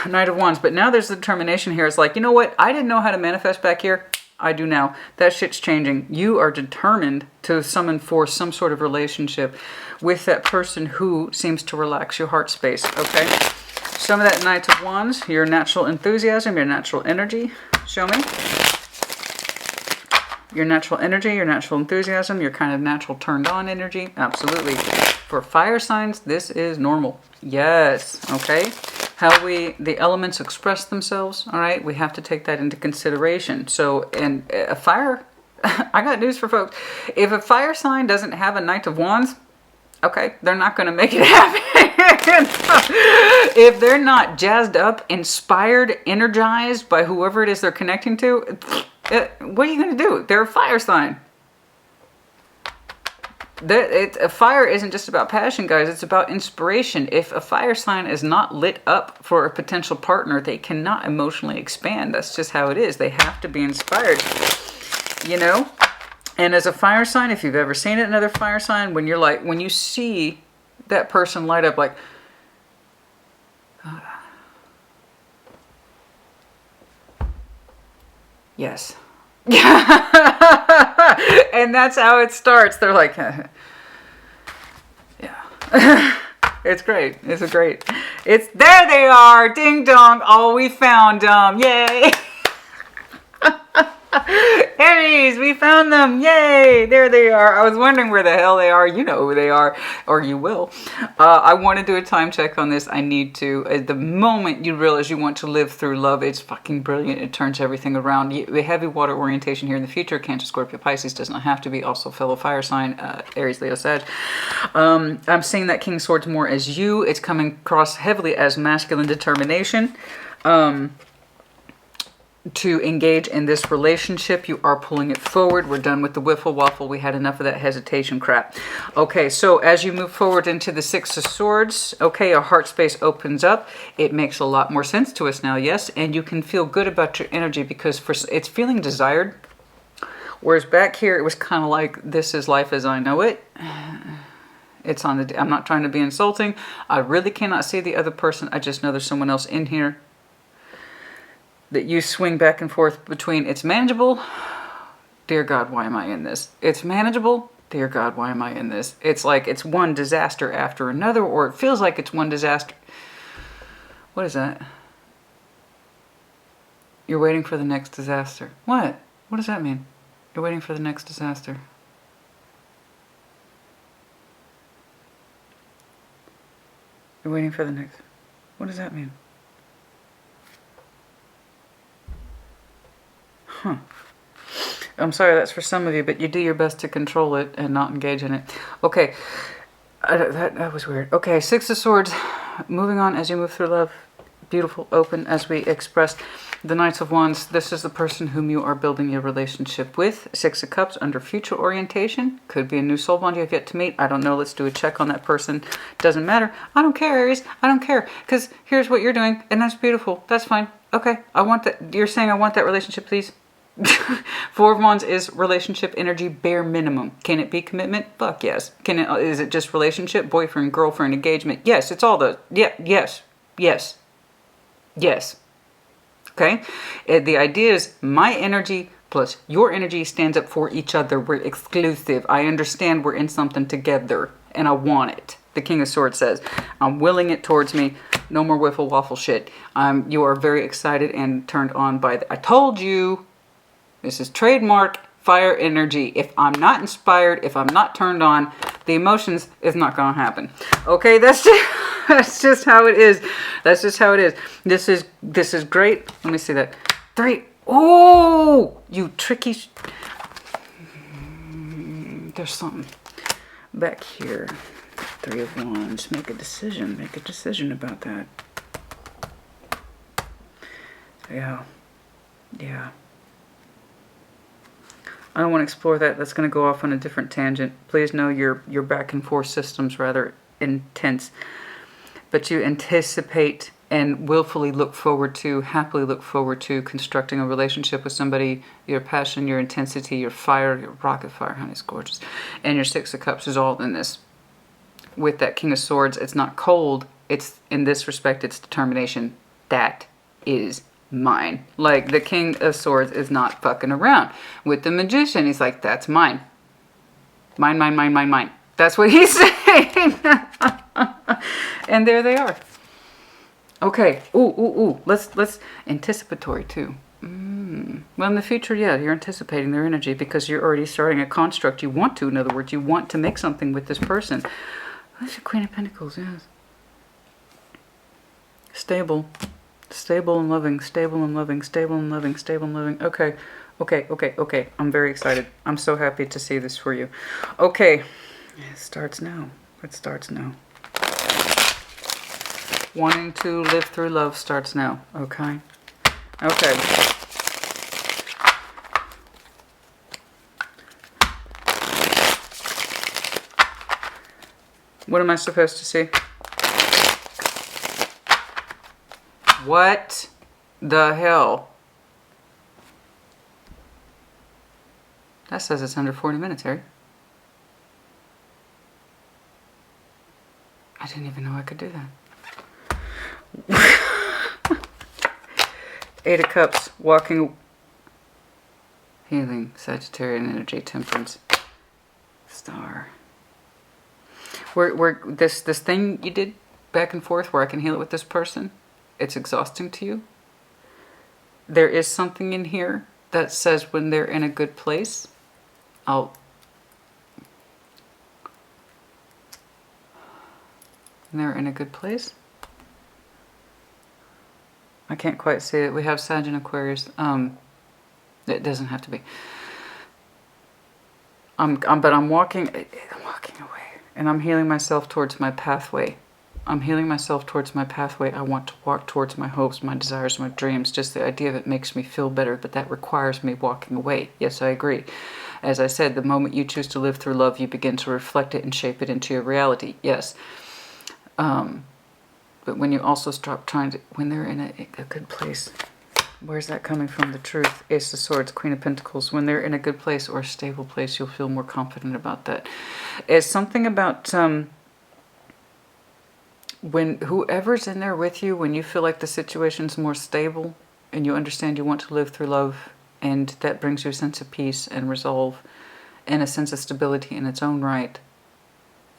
Knight of Wands. But now there's the determination here. It's like, you know what? I didn't know how to manifest back here. I do now. That shit's changing. You are determined to summon forth some sort of relationship with that person who seems to relax your heart space, okay? Some of that Knight of Wands, your natural enthusiasm, your natural energy. Show me. Your natural energy, your natural enthusiasm, your kind of natural turned on energy. Absolutely. For fire signs, this is normal. Yes. Okay. How the elements express themselves. All right. We have to take that into consideration. So, and a fire, I got news for folks. If a fire sign doesn't have a Knight of Wands, okay, they're not going to make it happen. If they're not jazzed up, inspired, energized by whoever it is they're connecting to, what are you going to do? They're a fire sign. A fire isn't just about passion, guys. It's about inspiration. If a fire sign is not lit up for a potential partner, they cannot emotionally expand. That's just how it is. They have to be inspired, you know? And as a fire sign, if you've ever seen it, another fire sign, when you're like, when you see that person light up like, yes. And that's how it starts. They're like, yeah. It's great. It's great. There they are. Ding dong. Oh, we found them. Yay. Aries, we found them. Yay. There they are. I was wondering where the hell they are. You know who they are, or you will. I want to do a time check on this. I need to. At the moment you realize you want to live through love, it's fucking brilliant. It turns everything around. The heavy water orientation here in the future, Cancer, Scorpio, Pisces, does not have to be. Also fellow fire sign, Aries, Leo, Sag. I'm seeing that King of Swords more as you. It's coming across heavily as masculine determination. to engage in this relationship. You are pulling it forward. We're done with the wiffle waffle. We had enough of that hesitation crap. Okay, so as you move forward into the Six of Swords, okay, our heart space opens up. It makes a lot more sense to us now, yes, and you can feel good about your energy because it's feeling desired. Whereas back here, it was kind of like, this is life as I know it. It's on the, I'm not trying to be insulting. I really cannot see the other person. I just know there's someone else in here that you swing back and forth between. It's manageable. Dear God, why am I in this? It's manageable. Dear God, why am I in this? It's like it's one disaster after another, or it feels like it's one disaster. What is that? You're waiting for the next disaster. What? What does that mean? You're waiting for the next disaster. You're waiting for the next. What does that mean? Huh. I'm sorry, that's for some of you, but you do your best to control it and not engage in it. Okay. That was weird. Okay, Six of Swords. Moving on as you move through love. Beautiful, open, as we expressed. The Knights of Wands. This is the person whom you are building your relationship with. Six of Cups under future orientation. Could be a new soul bond you have yet to meet. I don't know. Let's do a check on that person. Doesn't matter. I don't care, Aries. I don't care. Because here's what you're doing, and that's beautiful. That's fine. Okay, I want that. You're saying I want that relationship, please? Four of Wands is relationship energy, bare minimum. Can it be commitment? Fuck yes. Can it? Is it just relationship, boyfriend, girlfriend, engagement? Yes, it's all those. Yeah, yes, yes, yes. Okay? The idea is my energy plus your energy stands up for each other. We're exclusive. I understand we're in something together, and I want it. The King of Swords says, I'm willing it towards me. No more wiffle waffle shit. You are very excited and turned on by I told you. This is trademark fire energy. If I'm not inspired, if I'm not turned on, the emotions is not going to happen. Okay, that's just how it is. That's just how it is. This is great. Let me see that. 3. Oh, you tricky. There's something back here. 3 of Wands. Make a decision. Make a decision about that. Yeah. Yeah. I don't want to explore that. That's going to go off on a different tangent. Please know your back and forth system's rather intense. But you anticipate and willfully look forward to, happily look forward to constructing a relationship with somebody. Your passion, your intensity, your fire, your rocket fire, honey, it's gorgeous. And your Six of Cups is all in this. With that King of Swords, it's not cold. It's, in this respect, it's determination. That is mine. Like the King of Swords is not fucking around. With the Magician, he's like, that's mine. Mine, mine, mine, mine, mine. That's what he's saying. And there they are. Okay. Ooh. Let's anticipatory too. Well, in the future, yeah, you're anticipating their energy because you're already starting a construct. You want to, in other words, you want to make something with this person. That's your Queen of Pentacles, yes. Stable. Stable and loving, stable and loving, stable and loving, stable and loving. Okay. I'm very excited. I'm so happy to see this for you. Okay. It starts now. It starts now. Wanting to live through love starts now. Okay. Okay. What am I supposed to see? What the hell? That says it's under 40 minutes, Harry. I didn't even know I could do that. 8 of Cups, walking, healing, Sagittarian energy, temperance, star. Where this thing you did back and forth where I can heal it with this person, it's exhausting to you. There is something in here that says when they're in a good place, they're in a good place. I can't quite see it. We have Sag and Aquarius. It doesn't have to be. But I'm walking away, and I'm healing myself towards my pathway I'm healing myself towards my pathway. I want to walk towards my hopes, my desires, my dreams. Just the idea of it makes me feel better, but that requires me walking away. Yes, I agree. As I said, the moment you choose to live through love, you begin to reflect it and shape it into your reality. Yes. But when you also stop trying to, when they're in a good place, where's that coming from? The truth. Ace of Swords, Queen of Pentacles. When they're in a good place or a stable place, you'll feel more confident about that. It's something about when whoever's in there with you, when you feel like the situation's more stable and you understand you want to live through love, and that brings you a sense of peace and resolve and a sense of stability in its own right,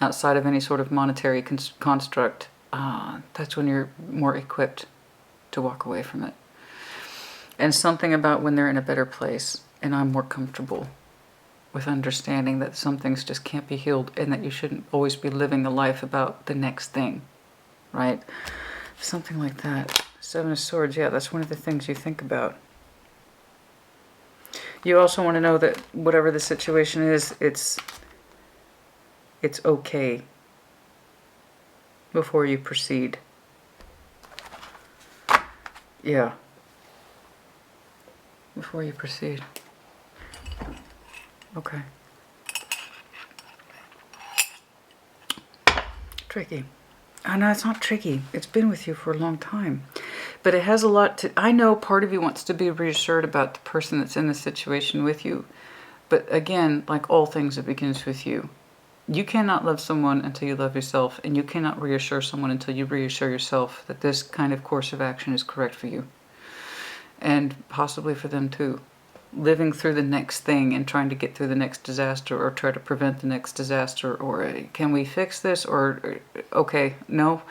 outside of any sort of monetary construct, that's when you're more equipped to walk away from it. And something about when they're in a better place and I'm more comfortable with understanding that some things just can't be healed and that you shouldn't always be living a life about the next thing, right? Something like that. Seven of Swords, yeah, that's one of the things you think about. You also want to know that whatever the situation is, it's okay before you proceed. Yeah. Before you proceed. Okay. Tricky. No, it's not tricky. It's been with you for a long time. But it has a lot to... I know part of you wants to be reassured about the person that's in the situation with you. But again, like all things, it begins with you. You cannot love someone until you love yourself, and you cannot reassure someone until you reassure yourself that this kind of course of action is correct for you. And possibly for them too. Living through the next thing and trying to get through the next disaster, or try to prevent the next disaster, or can we fix this, or okay, no,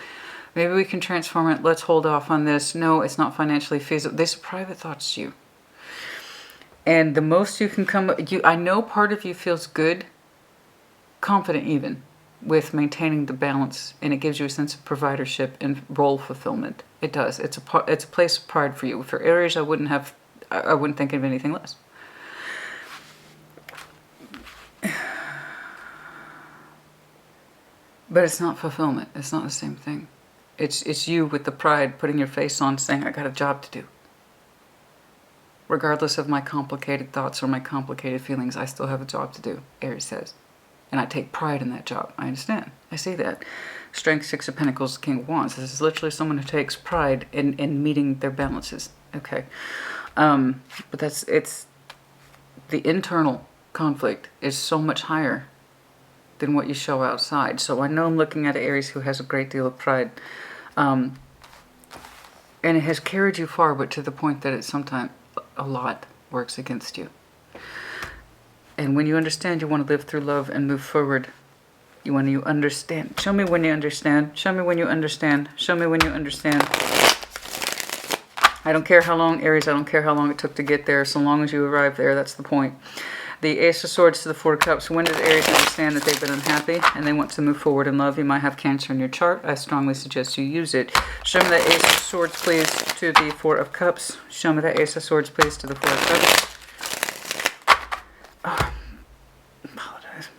maybe we can transform it, let's hold off on this, no, it's not financially feasible. These are private thoughts to you. And the most you can come, I know part of you feels good, confident even, with maintaining the balance, and it gives you a sense of providership and role fulfillment. It does. It's a place of pride for you. For Aries, I wouldn't think of anything less. But it's not fulfillment. It's not the same thing. It's you with the pride, putting your face on, saying, I got a job to do. Regardless of my complicated thoughts or my complicated feelings, I still have a job to do, Aries says. And I take pride in that job. I understand. I see that. Strength, Six of Pentacles, King of Wands. This is literally someone who takes pride in meeting their balances. Okay. But it's the internal conflict is so much higher than what you show outside. So I know I'm looking at an Aries who has a great deal of pride. And it has carried you far, but to the point that it sometimes a lot works against you. And when you understand you want to live through love and move forward, when you understand. Show me when you understand. Show me when you understand. Show me when you understand. I don't care how long, Aries, I don't care how long it took to get there. So long as you arrive there, that's the point. The Ace of Swords to the Four of Cups. When does Aries understand that they've been unhappy and they want to move forward in love? You might have Cancer in your chart. I strongly suggest you use it. Show me that Ace of Swords, please, to the Four of Cups. Show me that Ace of Swords, please, to the Four of Cups. Oh, apologize.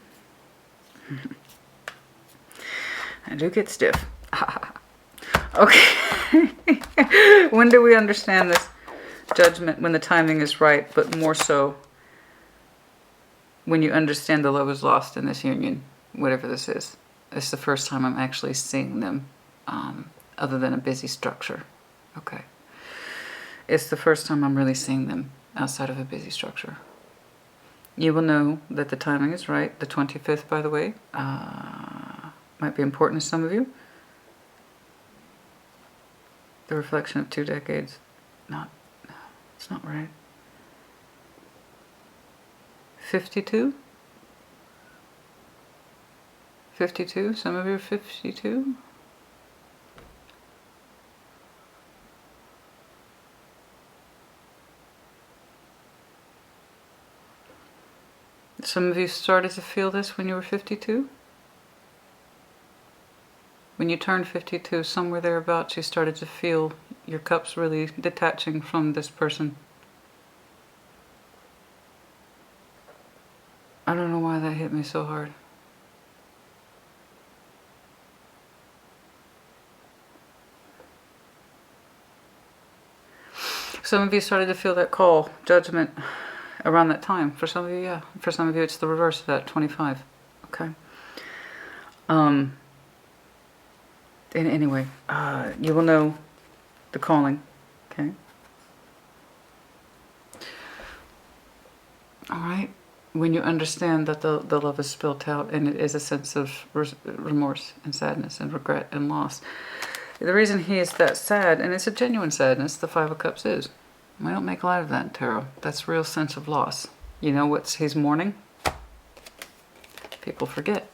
I do get stiff. Okay. When do we understand this? Judgment, when the timing is right, but more so when you understand the love is lost in this union, whatever this is. It's the first time I'm actually seeing them, other than a busy structure. Okay. It's the first time I'm really seeing them outside of a busy structure. You will know that the timing is right. The 25th, by the way, might be important to some of you. The reflection of 2 decades. No, it's not right. 52? 52? Some of you are 52? Some of you started to feel this when you were 52? When you turned 52, somewhere thereabouts, you started to feel your cups really detaching from this person. I don't know why that hit me so hard. Some of you started to feel that call, judgment, around that time. For some of you, yeah. For some of you, it's the reverse of that, 25. Okay. And anyway, you will know the calling. Okay. All right. When you understand that the love is spilt out, and it is a sense of remorse and sadness and regret and loss. The reason he is that sad, and it's a genuine sadness, the Five of Cups is. I don't make light of that in tarot. That's a real sense of loss. You know what's he's mourning? People forget.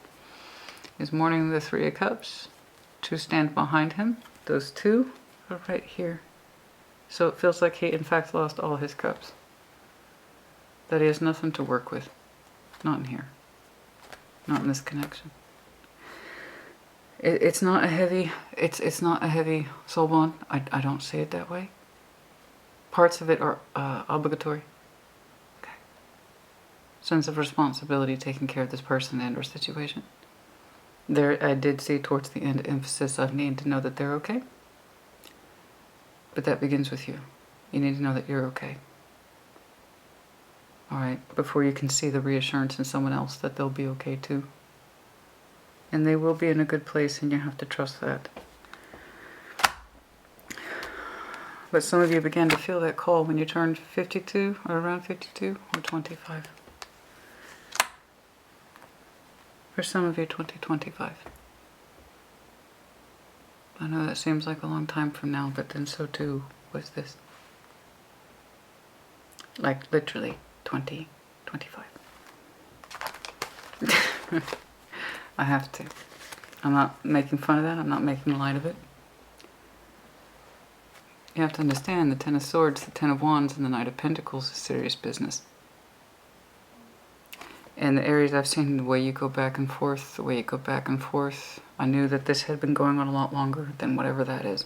He's mourning the Three of Cups. Two stand behind him. Those two are right here. So it feels like he in fact lost all his cups. That he has nothing to work with. Not in here. Not in this connection. It's not a heavy, it's not a heavy soul bond. I don't see it that way. Parts of it are obligatory. Okay. Sense of responsibility, taking care of this person and or situation. There, I did see towards the end emphasis of needing to know that they're okay. But that begins with you. You need to know that you're okay. All right, before you can see the reassurance in someone else that they'll be okay too. And they will be in a good place, and you have to trust that. But some of you began to feel that call when you turned 52, or around 52, or 25. For some of you, 2025. I know that seems like a long time from now, but then so too was this. Like literally 2025. I have to. I'm not making fun of that. I'm not making light of it. You have to understand the Ten of Swords, the Ten of Wands, and the Knight of Pentacles is serious business. And the Aries, I've seen the way you go back and forth, the way you go back and forth. I knew that this had been going on a lot longer than whatever that is.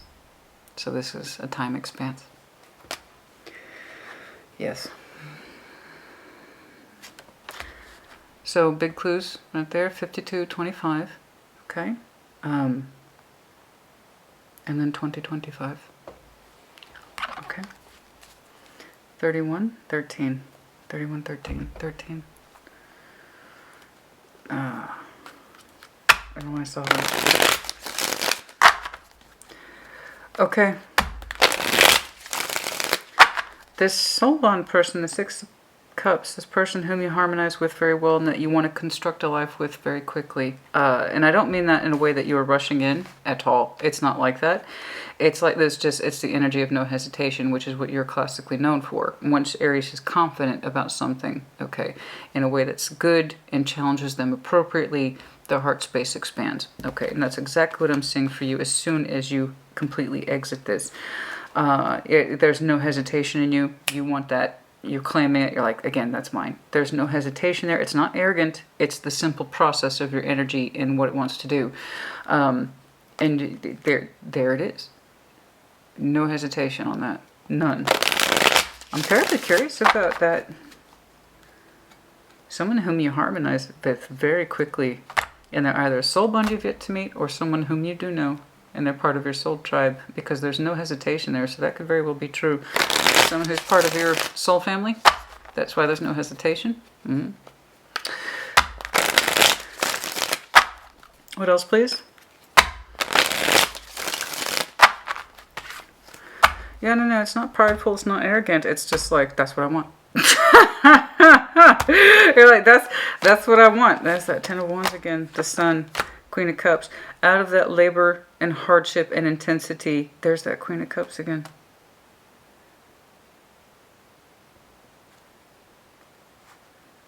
So this is a time expanse. Yes. So big clues right there, 52, 25, okay? And then 2025, okay? 31, 13, 31, 13, 13. I don't know why I saw that. Okay. This soul bond person, the Six of Cups, this person whom you harmonize with very well and that you want to construct a life with very quickly. And I don't mean that in a way that you are rushing in at all. It's not like that. It's like this, just it's the energy of no hesitation, which is what you're classically known for. Once Aries is confident about something, okay, in a way that's good and challenges them appropriately, the heart space expands. Okay, and that's exactly what I'm seeing for you as soon as you completely exit this. There's no hesitation in you. You want that. You're claiming it. You're like, again, that's mine. There's no hesitation there. It's not arrogant. It's the simple process of your energy and what it wants to do. And there it is. No hesitation on that. None. I'm terribly curious about that. Someone whom you harmonize with very quickly, and they're either a soul bond you've yet to meet or someone whom you do know, and they're part of your soul tribe, because there's no hesitation there, so that could very well be true. Someone who's part of your soul family, that's why there's no hesitation. Mm-hmm. What else, please? Yeah, no, it's not prideful, it's not arrogant, it's just like, that's what I want. You're like, that's what I want. That's that Ten of Wands again, the Sun, Queen of Cups. Out of that labor and hardship and intensity, there's that Queen of Cups again.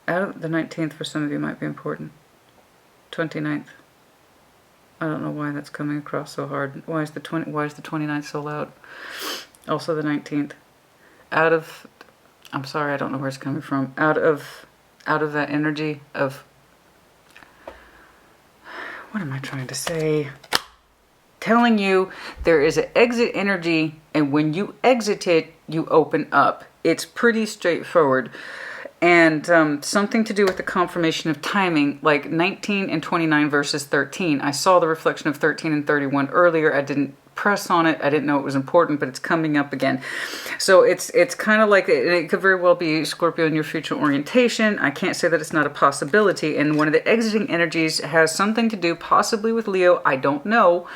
Out of the 19th for some of you might be important. 29th. I don't know why that's coming across so hard. Why is the 29th so loud? Also the 19th. Out of, I'm sorry, I don't know where it's coming from. Out of that energy of, what am I trying to say? Telling you there is an exit energy, and when you exit it, you open up. It's pretty straightforward. And something to do with the confirmation of timing, like 19 and 29 versus 13. I saw the reflection of 13 and 31 earlier. I didn't press on it. I didn't know it was important, but it's coming up again. So it's kind of like, it could very well be Scorpio in your future orientation. I can't say that it's not a possibility. And one of the exiting energies has something to do possibly with Leo. I don't know.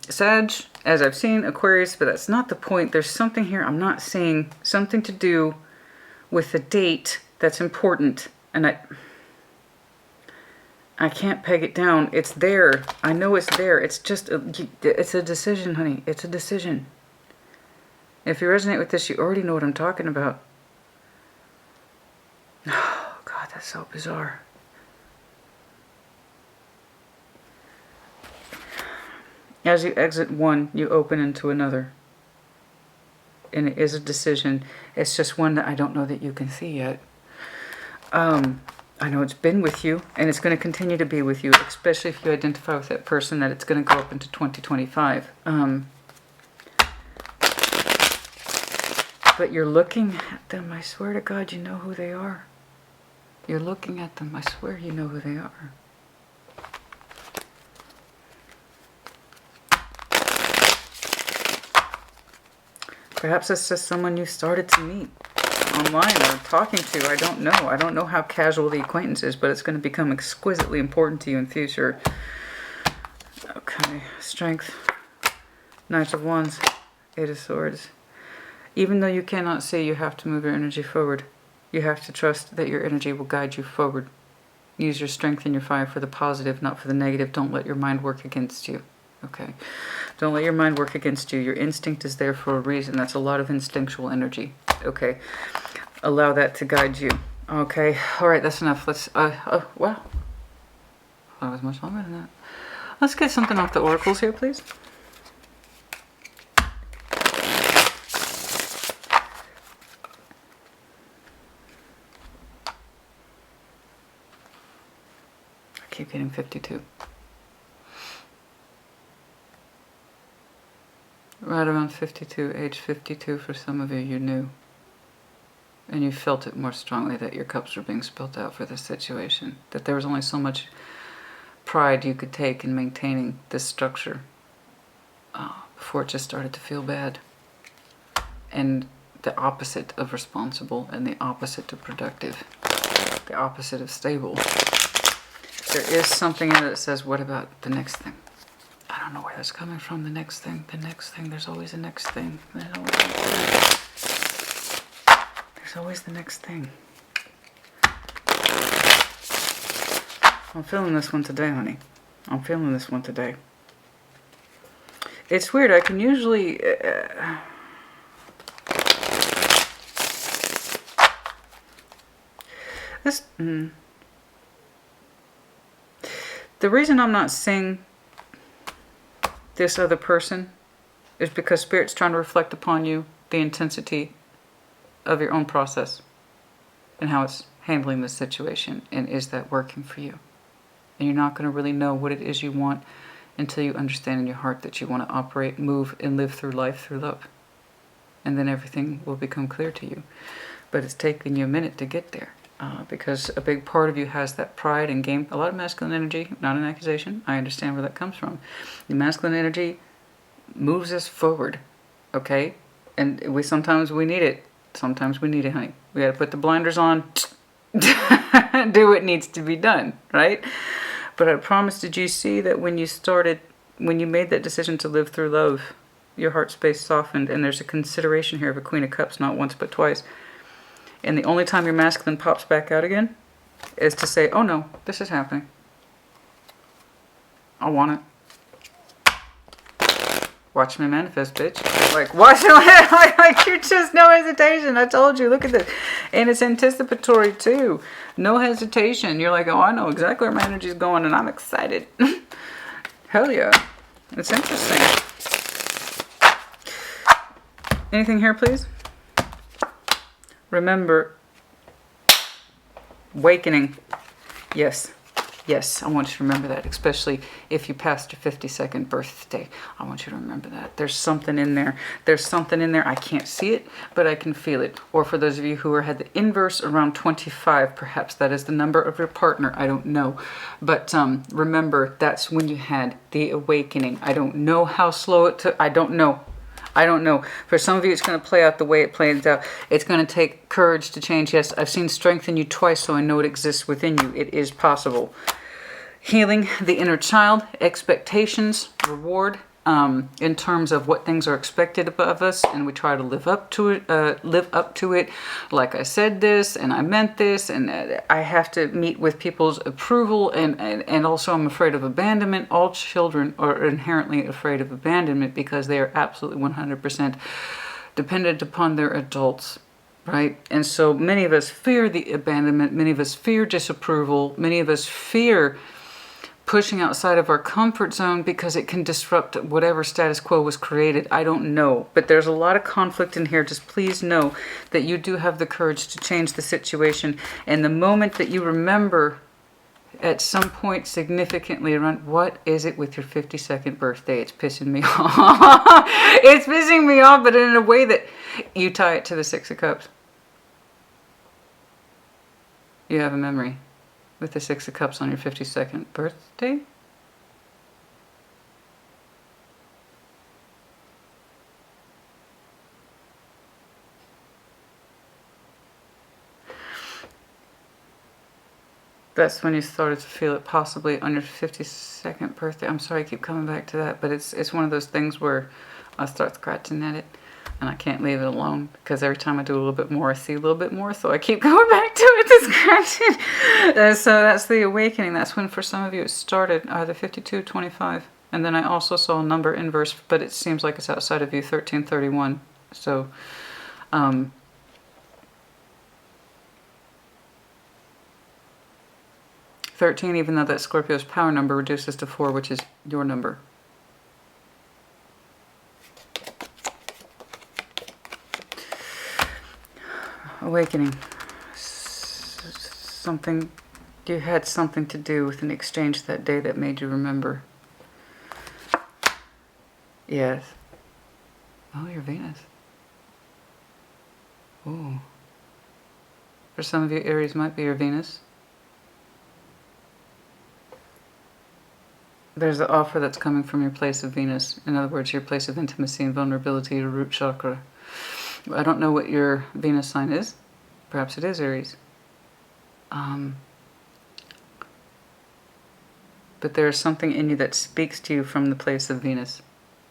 Sag, as I've seen, Aquarius, but that's not the point. There's something here I'm not seeing. Something to do with the date that's important. And I can't peg it down. It's there. I know it's there. It's just, it's a decision, honey. It's a decision. If you resonate with this, you already know what I'm talking about. Oh, God, that's so bizarre. As you exit one, you open into another. And it is a decision. It's just one that I don't know that you can see yet. I know it's been with you, and it's going to continue to be with you, especially if you identify with that person, that it's going to go up into 2025. But you're looking at them. I swear to God, you know who they are. You're looking at them. I swear you know who they are. Perhaps it's just someone you started to meet online or talking to. I don't know. I don't know how casual the acquaintance is, but it's going to become exquisitely important to you in future. Okay. Strength. Knight of Wands. Eight of Swords. Even though you cannot see, you have to move your energy forward. You have to trust that your energy will guide you forward. Use your strength and your fire for the positive, not for the negative. Don't let your mind work against you. Okay. Don't let your mind work against you. Your instinct is there for a reason. That's a lot of instinctual energy. Okay. Allow that to guide you. Okay. All right. That's enough. Let's, oh, wow. That was much longer than that. Let's get something off the oracles here, please. I keep getting 52. Right around 52, age 52 for some of you, you knew. And you felt it more strongly that your cups were being spilt out for this situation. That there was only so much pride you could take in maintaining this structure before it just started to feel bad. And the opposite of responsible and the opposite of productive. The opposite of stable. There is something in it that says, what about the next thing? I don't know where that's coming from. The next thing, the next thing. There's always a next thing. There's always the next thing. I'm feeling this one today, honey. I'm feeling this one today. It's weird. I can usually... The reason I'm not seeing this other person is because Spirit's trying to reflect upon you the intensity of your own process and how it's handling this situation, and is that working for you? And you're not going to really know what it is you want until you understand in your heart that you want to operate, move, and live through life through love. And then everything will become clear to you. But it's taking you a minute to get there. Because a big part of you has that pride and game, a lot of masculine energy, not an accusation. I understand where that comes from. The masculine energy moves us forward, okay? And sometimes we need it. Sometimes we need it, honey. We got to put the blinders on, do what needs to be done, right? But I promise, did you see that when you made that decision to live through love, your heart space softened, and there's a consideration here of a Queen of Cups, not once but twice. And the only time your masculine pops back out again is to say, oh no, this is happening. I want it. Watch me manifest, bitch. Like, watch it. Like, you're just no hesitation. I told you, look at this. And it's anticipatory too. No hesitation. You're like, oh, I know exactly where my energy's going and I'm excited. Hell yeah. It's interesting. Anything here, please? Remember, awakening. Yes, Yes, I want you to remember that, especially if you passed your 52nd birthday. I want you to remember that. There's something in there. There's something in there. I can't see it, but I can feel it. Or for those of you who had the inverse around 25, perhaps that is the number of your partner. I don't know. But remember, that's when you had the awakening. I don't know how slow it took. I don't know. I don't know. For some of you, it's going to play out the way it plays out. It's going to take courage to change. Yes, I've seen strength in you twice, so I know it exists within you. It is possible. Healing the inner child, expectations, reward, in terms of what things are expected of us, and we try to live up to it. Like I said this, and I meant this, and I have to meet with people's approval, and also I'm afraid of abandonment. All children are inherently afraid of abandonment because they are absolutely 100% dependent upon their adults. Right? And so many of us fear the abandonment, many of us fear disapproval, many of us fear pushing outside of our comfort zone because it can disrupt whatever status quo was created. I don't know, but there's a lot of conflict in here. Just please know that you do have the courage to change the situation. And the moment that you remember at some point significantly around, what is it with your 52nd birthday? It's pissing me off. It's pissing me off, but in a way that you tie it to the Six of Cups. You have a memory with the Six of Cups on your 52nd birthday. That's when you started to feel it, possibly on your 52nd birthday. I'm sorry I keep coming back to that, but it's one of those things where I start scratching at it and I can't leave it alone because every time I do a little bit more, I see a little bit more, so I keep going back to it to scratch it. So that's the awakening. That's when for some of you it started, either 52, 25. And then I also saw a number inverse, but it seems like it's outside of you, 1331. So, 13, even though that Scorpio's power number reduces to 4, which is your number. Awakening. Something, you had something to do with an exchange that day that made you remember. Yes. Oh, your Venus. Ooh. For some of you, Aries might be your Venus. There's the offer that's coming from your place of Venus. In other words, your place of intimacy and vulnerability, your root chakra. I don't know what your Venus sign is. Perhaps it is Aries. But there is something in you that speaks to you from the place of Venus.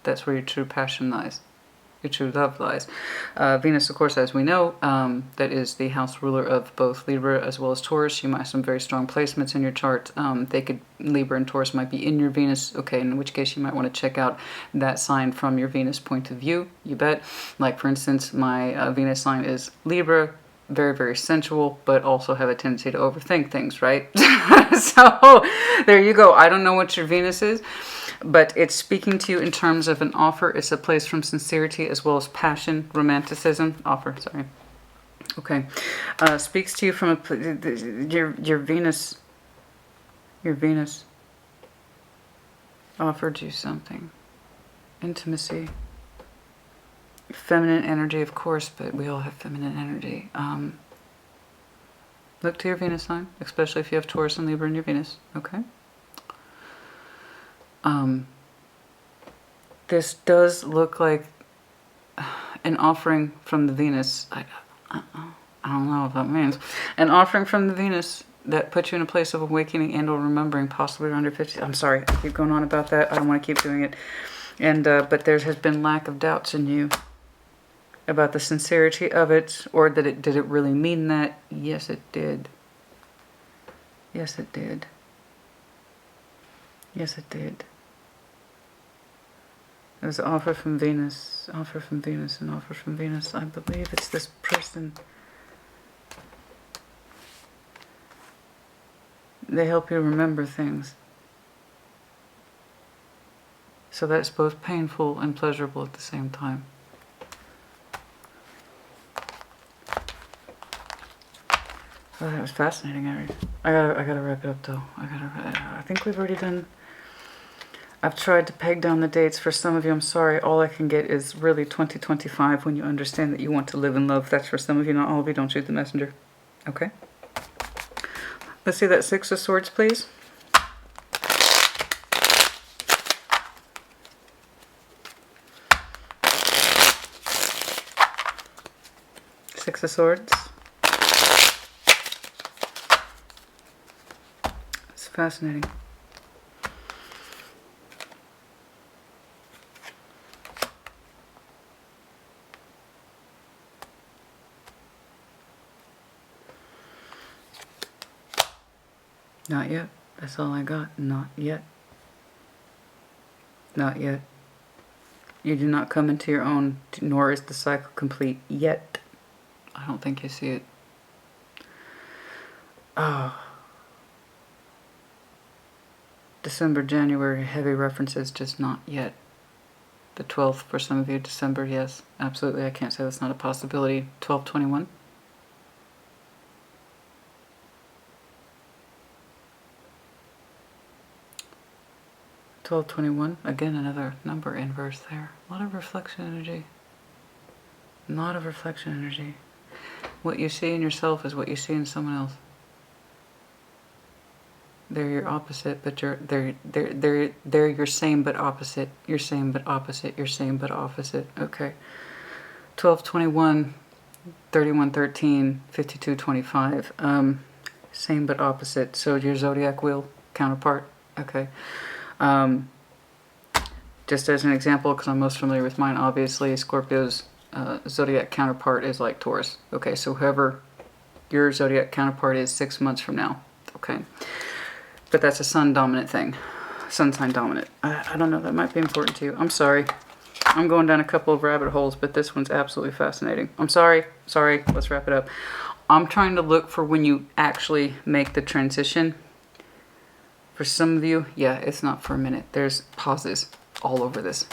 That's where your true passion lies. Your true love lies. Venus, of course, as we know, that is the house ruler of both Libra as well as Taurus. You might have some very strong placements in your chart. Libra and Taurus might be in your Venus. Okay, in which case you might want to check out that sign from your Venus point of view. You bet. Like, for instance, my Venus sign is Libra. Very, very sensual, but also have a tendency to overthink things, right? So there you go. I don't know what your Venus is, but it's speaking to you in terms of an offer. It's a place from sincerity as well as passion, romanticism. Offer, sorry. Okay. Speaks to you from your Venus. Your Venus offered you something. Intimacy. Feminine energy, of course, but we all have feminine energy. Look to your Venus sign, especially if you have Taurus and Libra in your Venus. Okay. This does look like an offering from the Venus. I don't know what that means. An offering from the Venus that puts you in a place of awakening and or remembering, possibly around your 50s. I'm sorry, I keep going on about that. I don't want to keep doing it. And but there has been lack of doubts in you about the sincerity of it, or that it did it really mean that? Yes, it did. Yes, it did. Yes, it did. It was an offer from Venus, offer from Venus, and offer from Venus. I believe it's this person. They help you remember things. So that it's both painful and pleasurable at the same time. Oh, that was fascinating, Aries. I gotta wrap it up though. I think we've already done. I've tried to peg down the dates for some of you. I'm sorry. All I can get is really 2025 when you understand that you want to live in love. That's for some of you, not all of you. Don't shoot the messenger. Okay? Let's see that Six of Swords, please. Six of Swords. It's fascinating. Not yet. That's all I got. Not yet. Not yet. You do not come into your own, nor is the cycle complete yet. I don't think you see it. Oh. December, January, heavy references, just not yet. The 12th for some of you, December, yes, absolutely. I can't say that's not a possibility. 12/21. 12/21, again another number inverse there. A lot of reflection energy. A lot of reflection energy. What you see in yourself is what you see in someone else. They're your opposite, but they're your same but opposite. You're same but opposite. You're same but opposite. Okay. 12/21, 31/13, 52/25. Same but opposite. So your zodiac wheel counterpart. Okay. Just as an example, because I'm most familiar with mine, obviously Scorpio's zodiac counterpart is like Taurus. Okay, so whoever your zodiac counterpart is 6 months from now. Okay, but that's a sun dominant thing, sun sign dominant. I don't know, that might be important to you. I'm sorry, I'm going down a couple of rabbit holes, but this one's absolutely fascinating. I'm sorry, let's wrap it up. I'm trying to look for when you actually make the transition. For some of you, yeah, it's not for a minute. There's pauses all over this.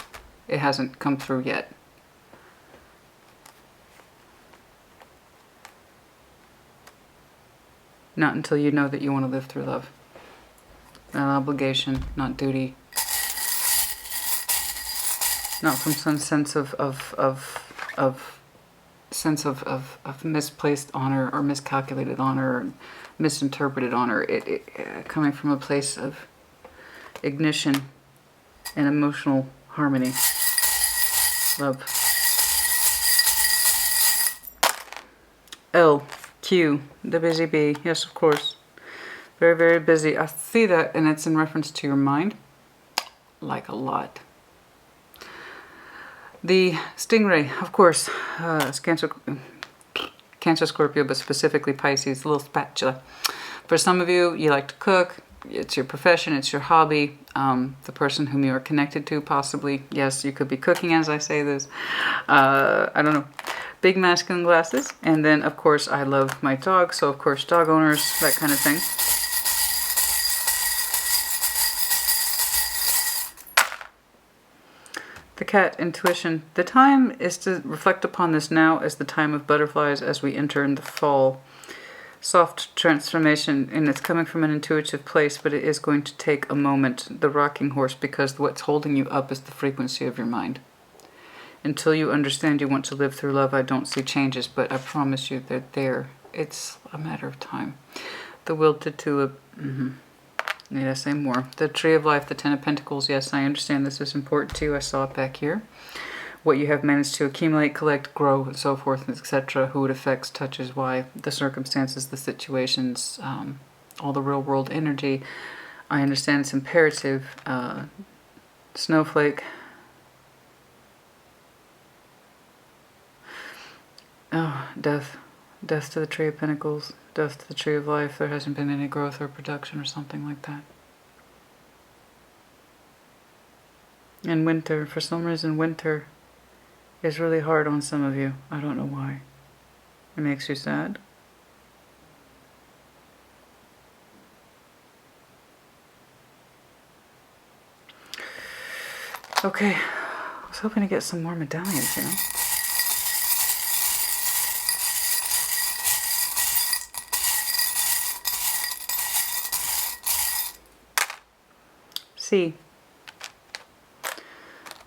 It hasn't come through yet. Not until you know that you want to live through love. Not obligation, not duty. Not from some sense of misplaced honor or miscalculated honor or misinterpreted honor. Coming from a place of ignition and emotional harmony. Love. L, Q, the busy bee. Yes, of course. Very, very busy. I see that, and it's in reference to your mind. Like a lot. The stingray, of course, it's Cancer, Scorpio, but specifically Pisces, a little spatula. For some of you, you like to cook. It's your profession. It's your hobby. The person whom you are connected to, possibly. Yes, you could be cooking as I say this. I don't know. Big masculine glasses. And then, of course, I love my dog. So, of course, dog owners, that kind of thing. The cat, intuition. The time is to reflect upon this now as the time of butterflies as we enter in the fall. Soft transformation, and it's coming from an intuitive place, but it is going to take a moment, the rocking horse, because what's holding you up is the frequency of your mind. Until you understand you want to live through love, I don't see changes, but I promise you they're there. It's a matter of time. The wilted tulip. Need I say more? The Tree of Life, the Ten of Pentacles. Yes, I understand this is important to you. I saw it back here. What you have managed to accumulate, collect, grow, and so forth, etc. Who it affects, touches, why, the circumstances, the situations, all the real world energy. I understand it's imperative. Snowflake. Oh, death. Death to the Tree of Pentacles. Death to the Tree of Life. There hasn't been any growth or production or something like that. And winter. For some reason, winter is really hard on some of you. I don't know why. It makes you sad. Okay. I was hoping to get some more medallions, you know. sea.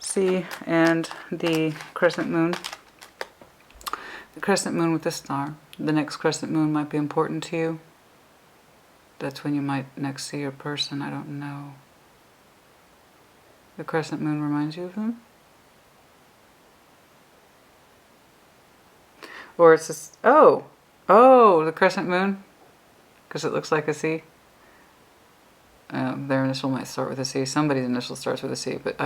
Sea and the crescent moon. The crescent moon with the star. The next crescent moon might be important to you. That's when you might next see your person. I don't know. The crescent moon reminds you of them? Or it's just, oh, the crescent moon, because it looks like a C. Their initial might start with a C. Somebody's initial starts with a C, but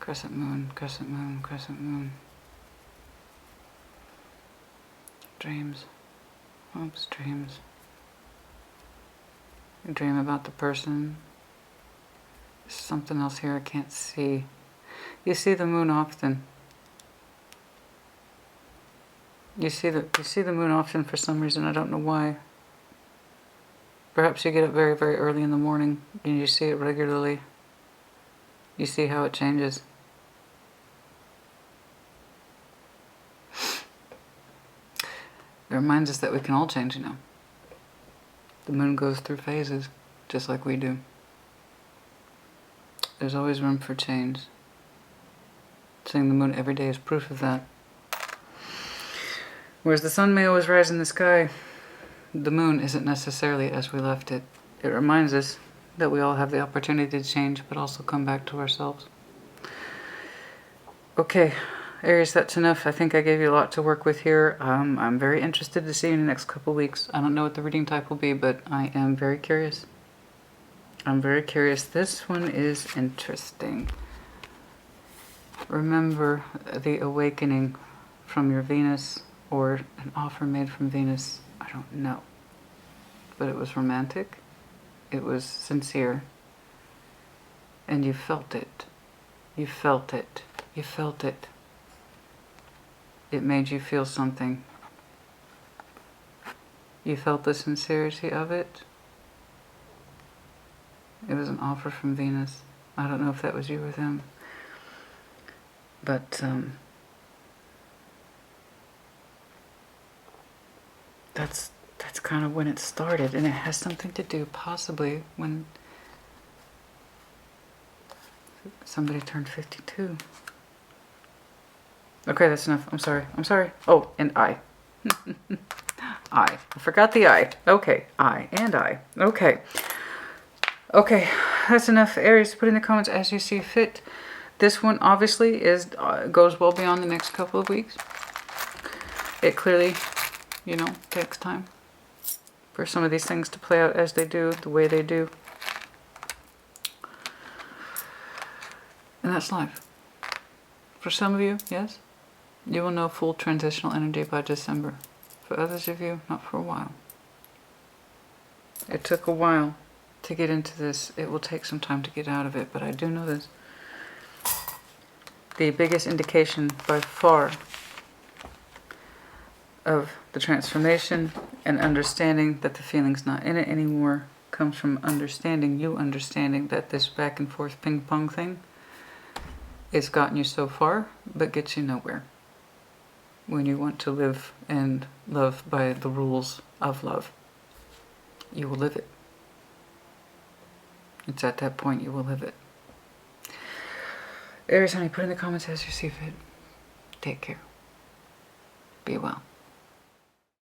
crescent moon, crescent moon, crescent moon. Dreams. Oops, dreams. You dream about the person. There's something else here I can't see. You see the moon often. You see the moon often for some reason. I don't know why. Perhaps you get up very, very early in the morning and you see it regularly. You see how it changes. It reminds us that we can all change, you know. The moon goes through phases, just like we do. There's always room for change. Seeing the moon every day is proof of that. Whereas the sun may always rise in the sky, the moon isn't necessarily as we left it. It reminds us that we all have the opportunity to change, but also come back to ourselves. Okay, Aries, that's enough. I think I gave you a lot to work with here. I'm very interested to see you in the next couple of weeks. I don't know what the reading type will be, but I am very curious. I'm very curious. This one is interesting. Remember the awakening from your Venus, or an offer made from Venus. I don't know. But it was romantic. It was sincere. And you felt it. You felt it. You felt it. It made you feel something. You felt the sincerity of it. It was an offer from Venus. I don't know if that was you or them. But, that's kind of when it started, and it has something to do possibly when somebody turned 52. Okay, that's enough. I'm sorry. Oh, and I. I forgot the I. Okay, I and I. Okay, that's enough. Aries, put in the comments as you see fit. This one obviously goes well beyond the next couple of weeks. It clearly, takes time for some of these things to play out as they do, the way they do. And that's life. For some of you, yes, you will know full transitional energy by December. For others of you, not for a while. It took a while to get into this. It will take some time to get out of it, but I do know this. The biggest indication by far of the transformation and understanding that the feeling's not in it anymore comes from understanding that this back and forth ping pong thing has gotten you so far, but gets you nowhere. When you want to live and love by the rules of love, you will live it. It's at that point you will live it. Aries, honey, put in the comments as you see fit. Take care. Be well.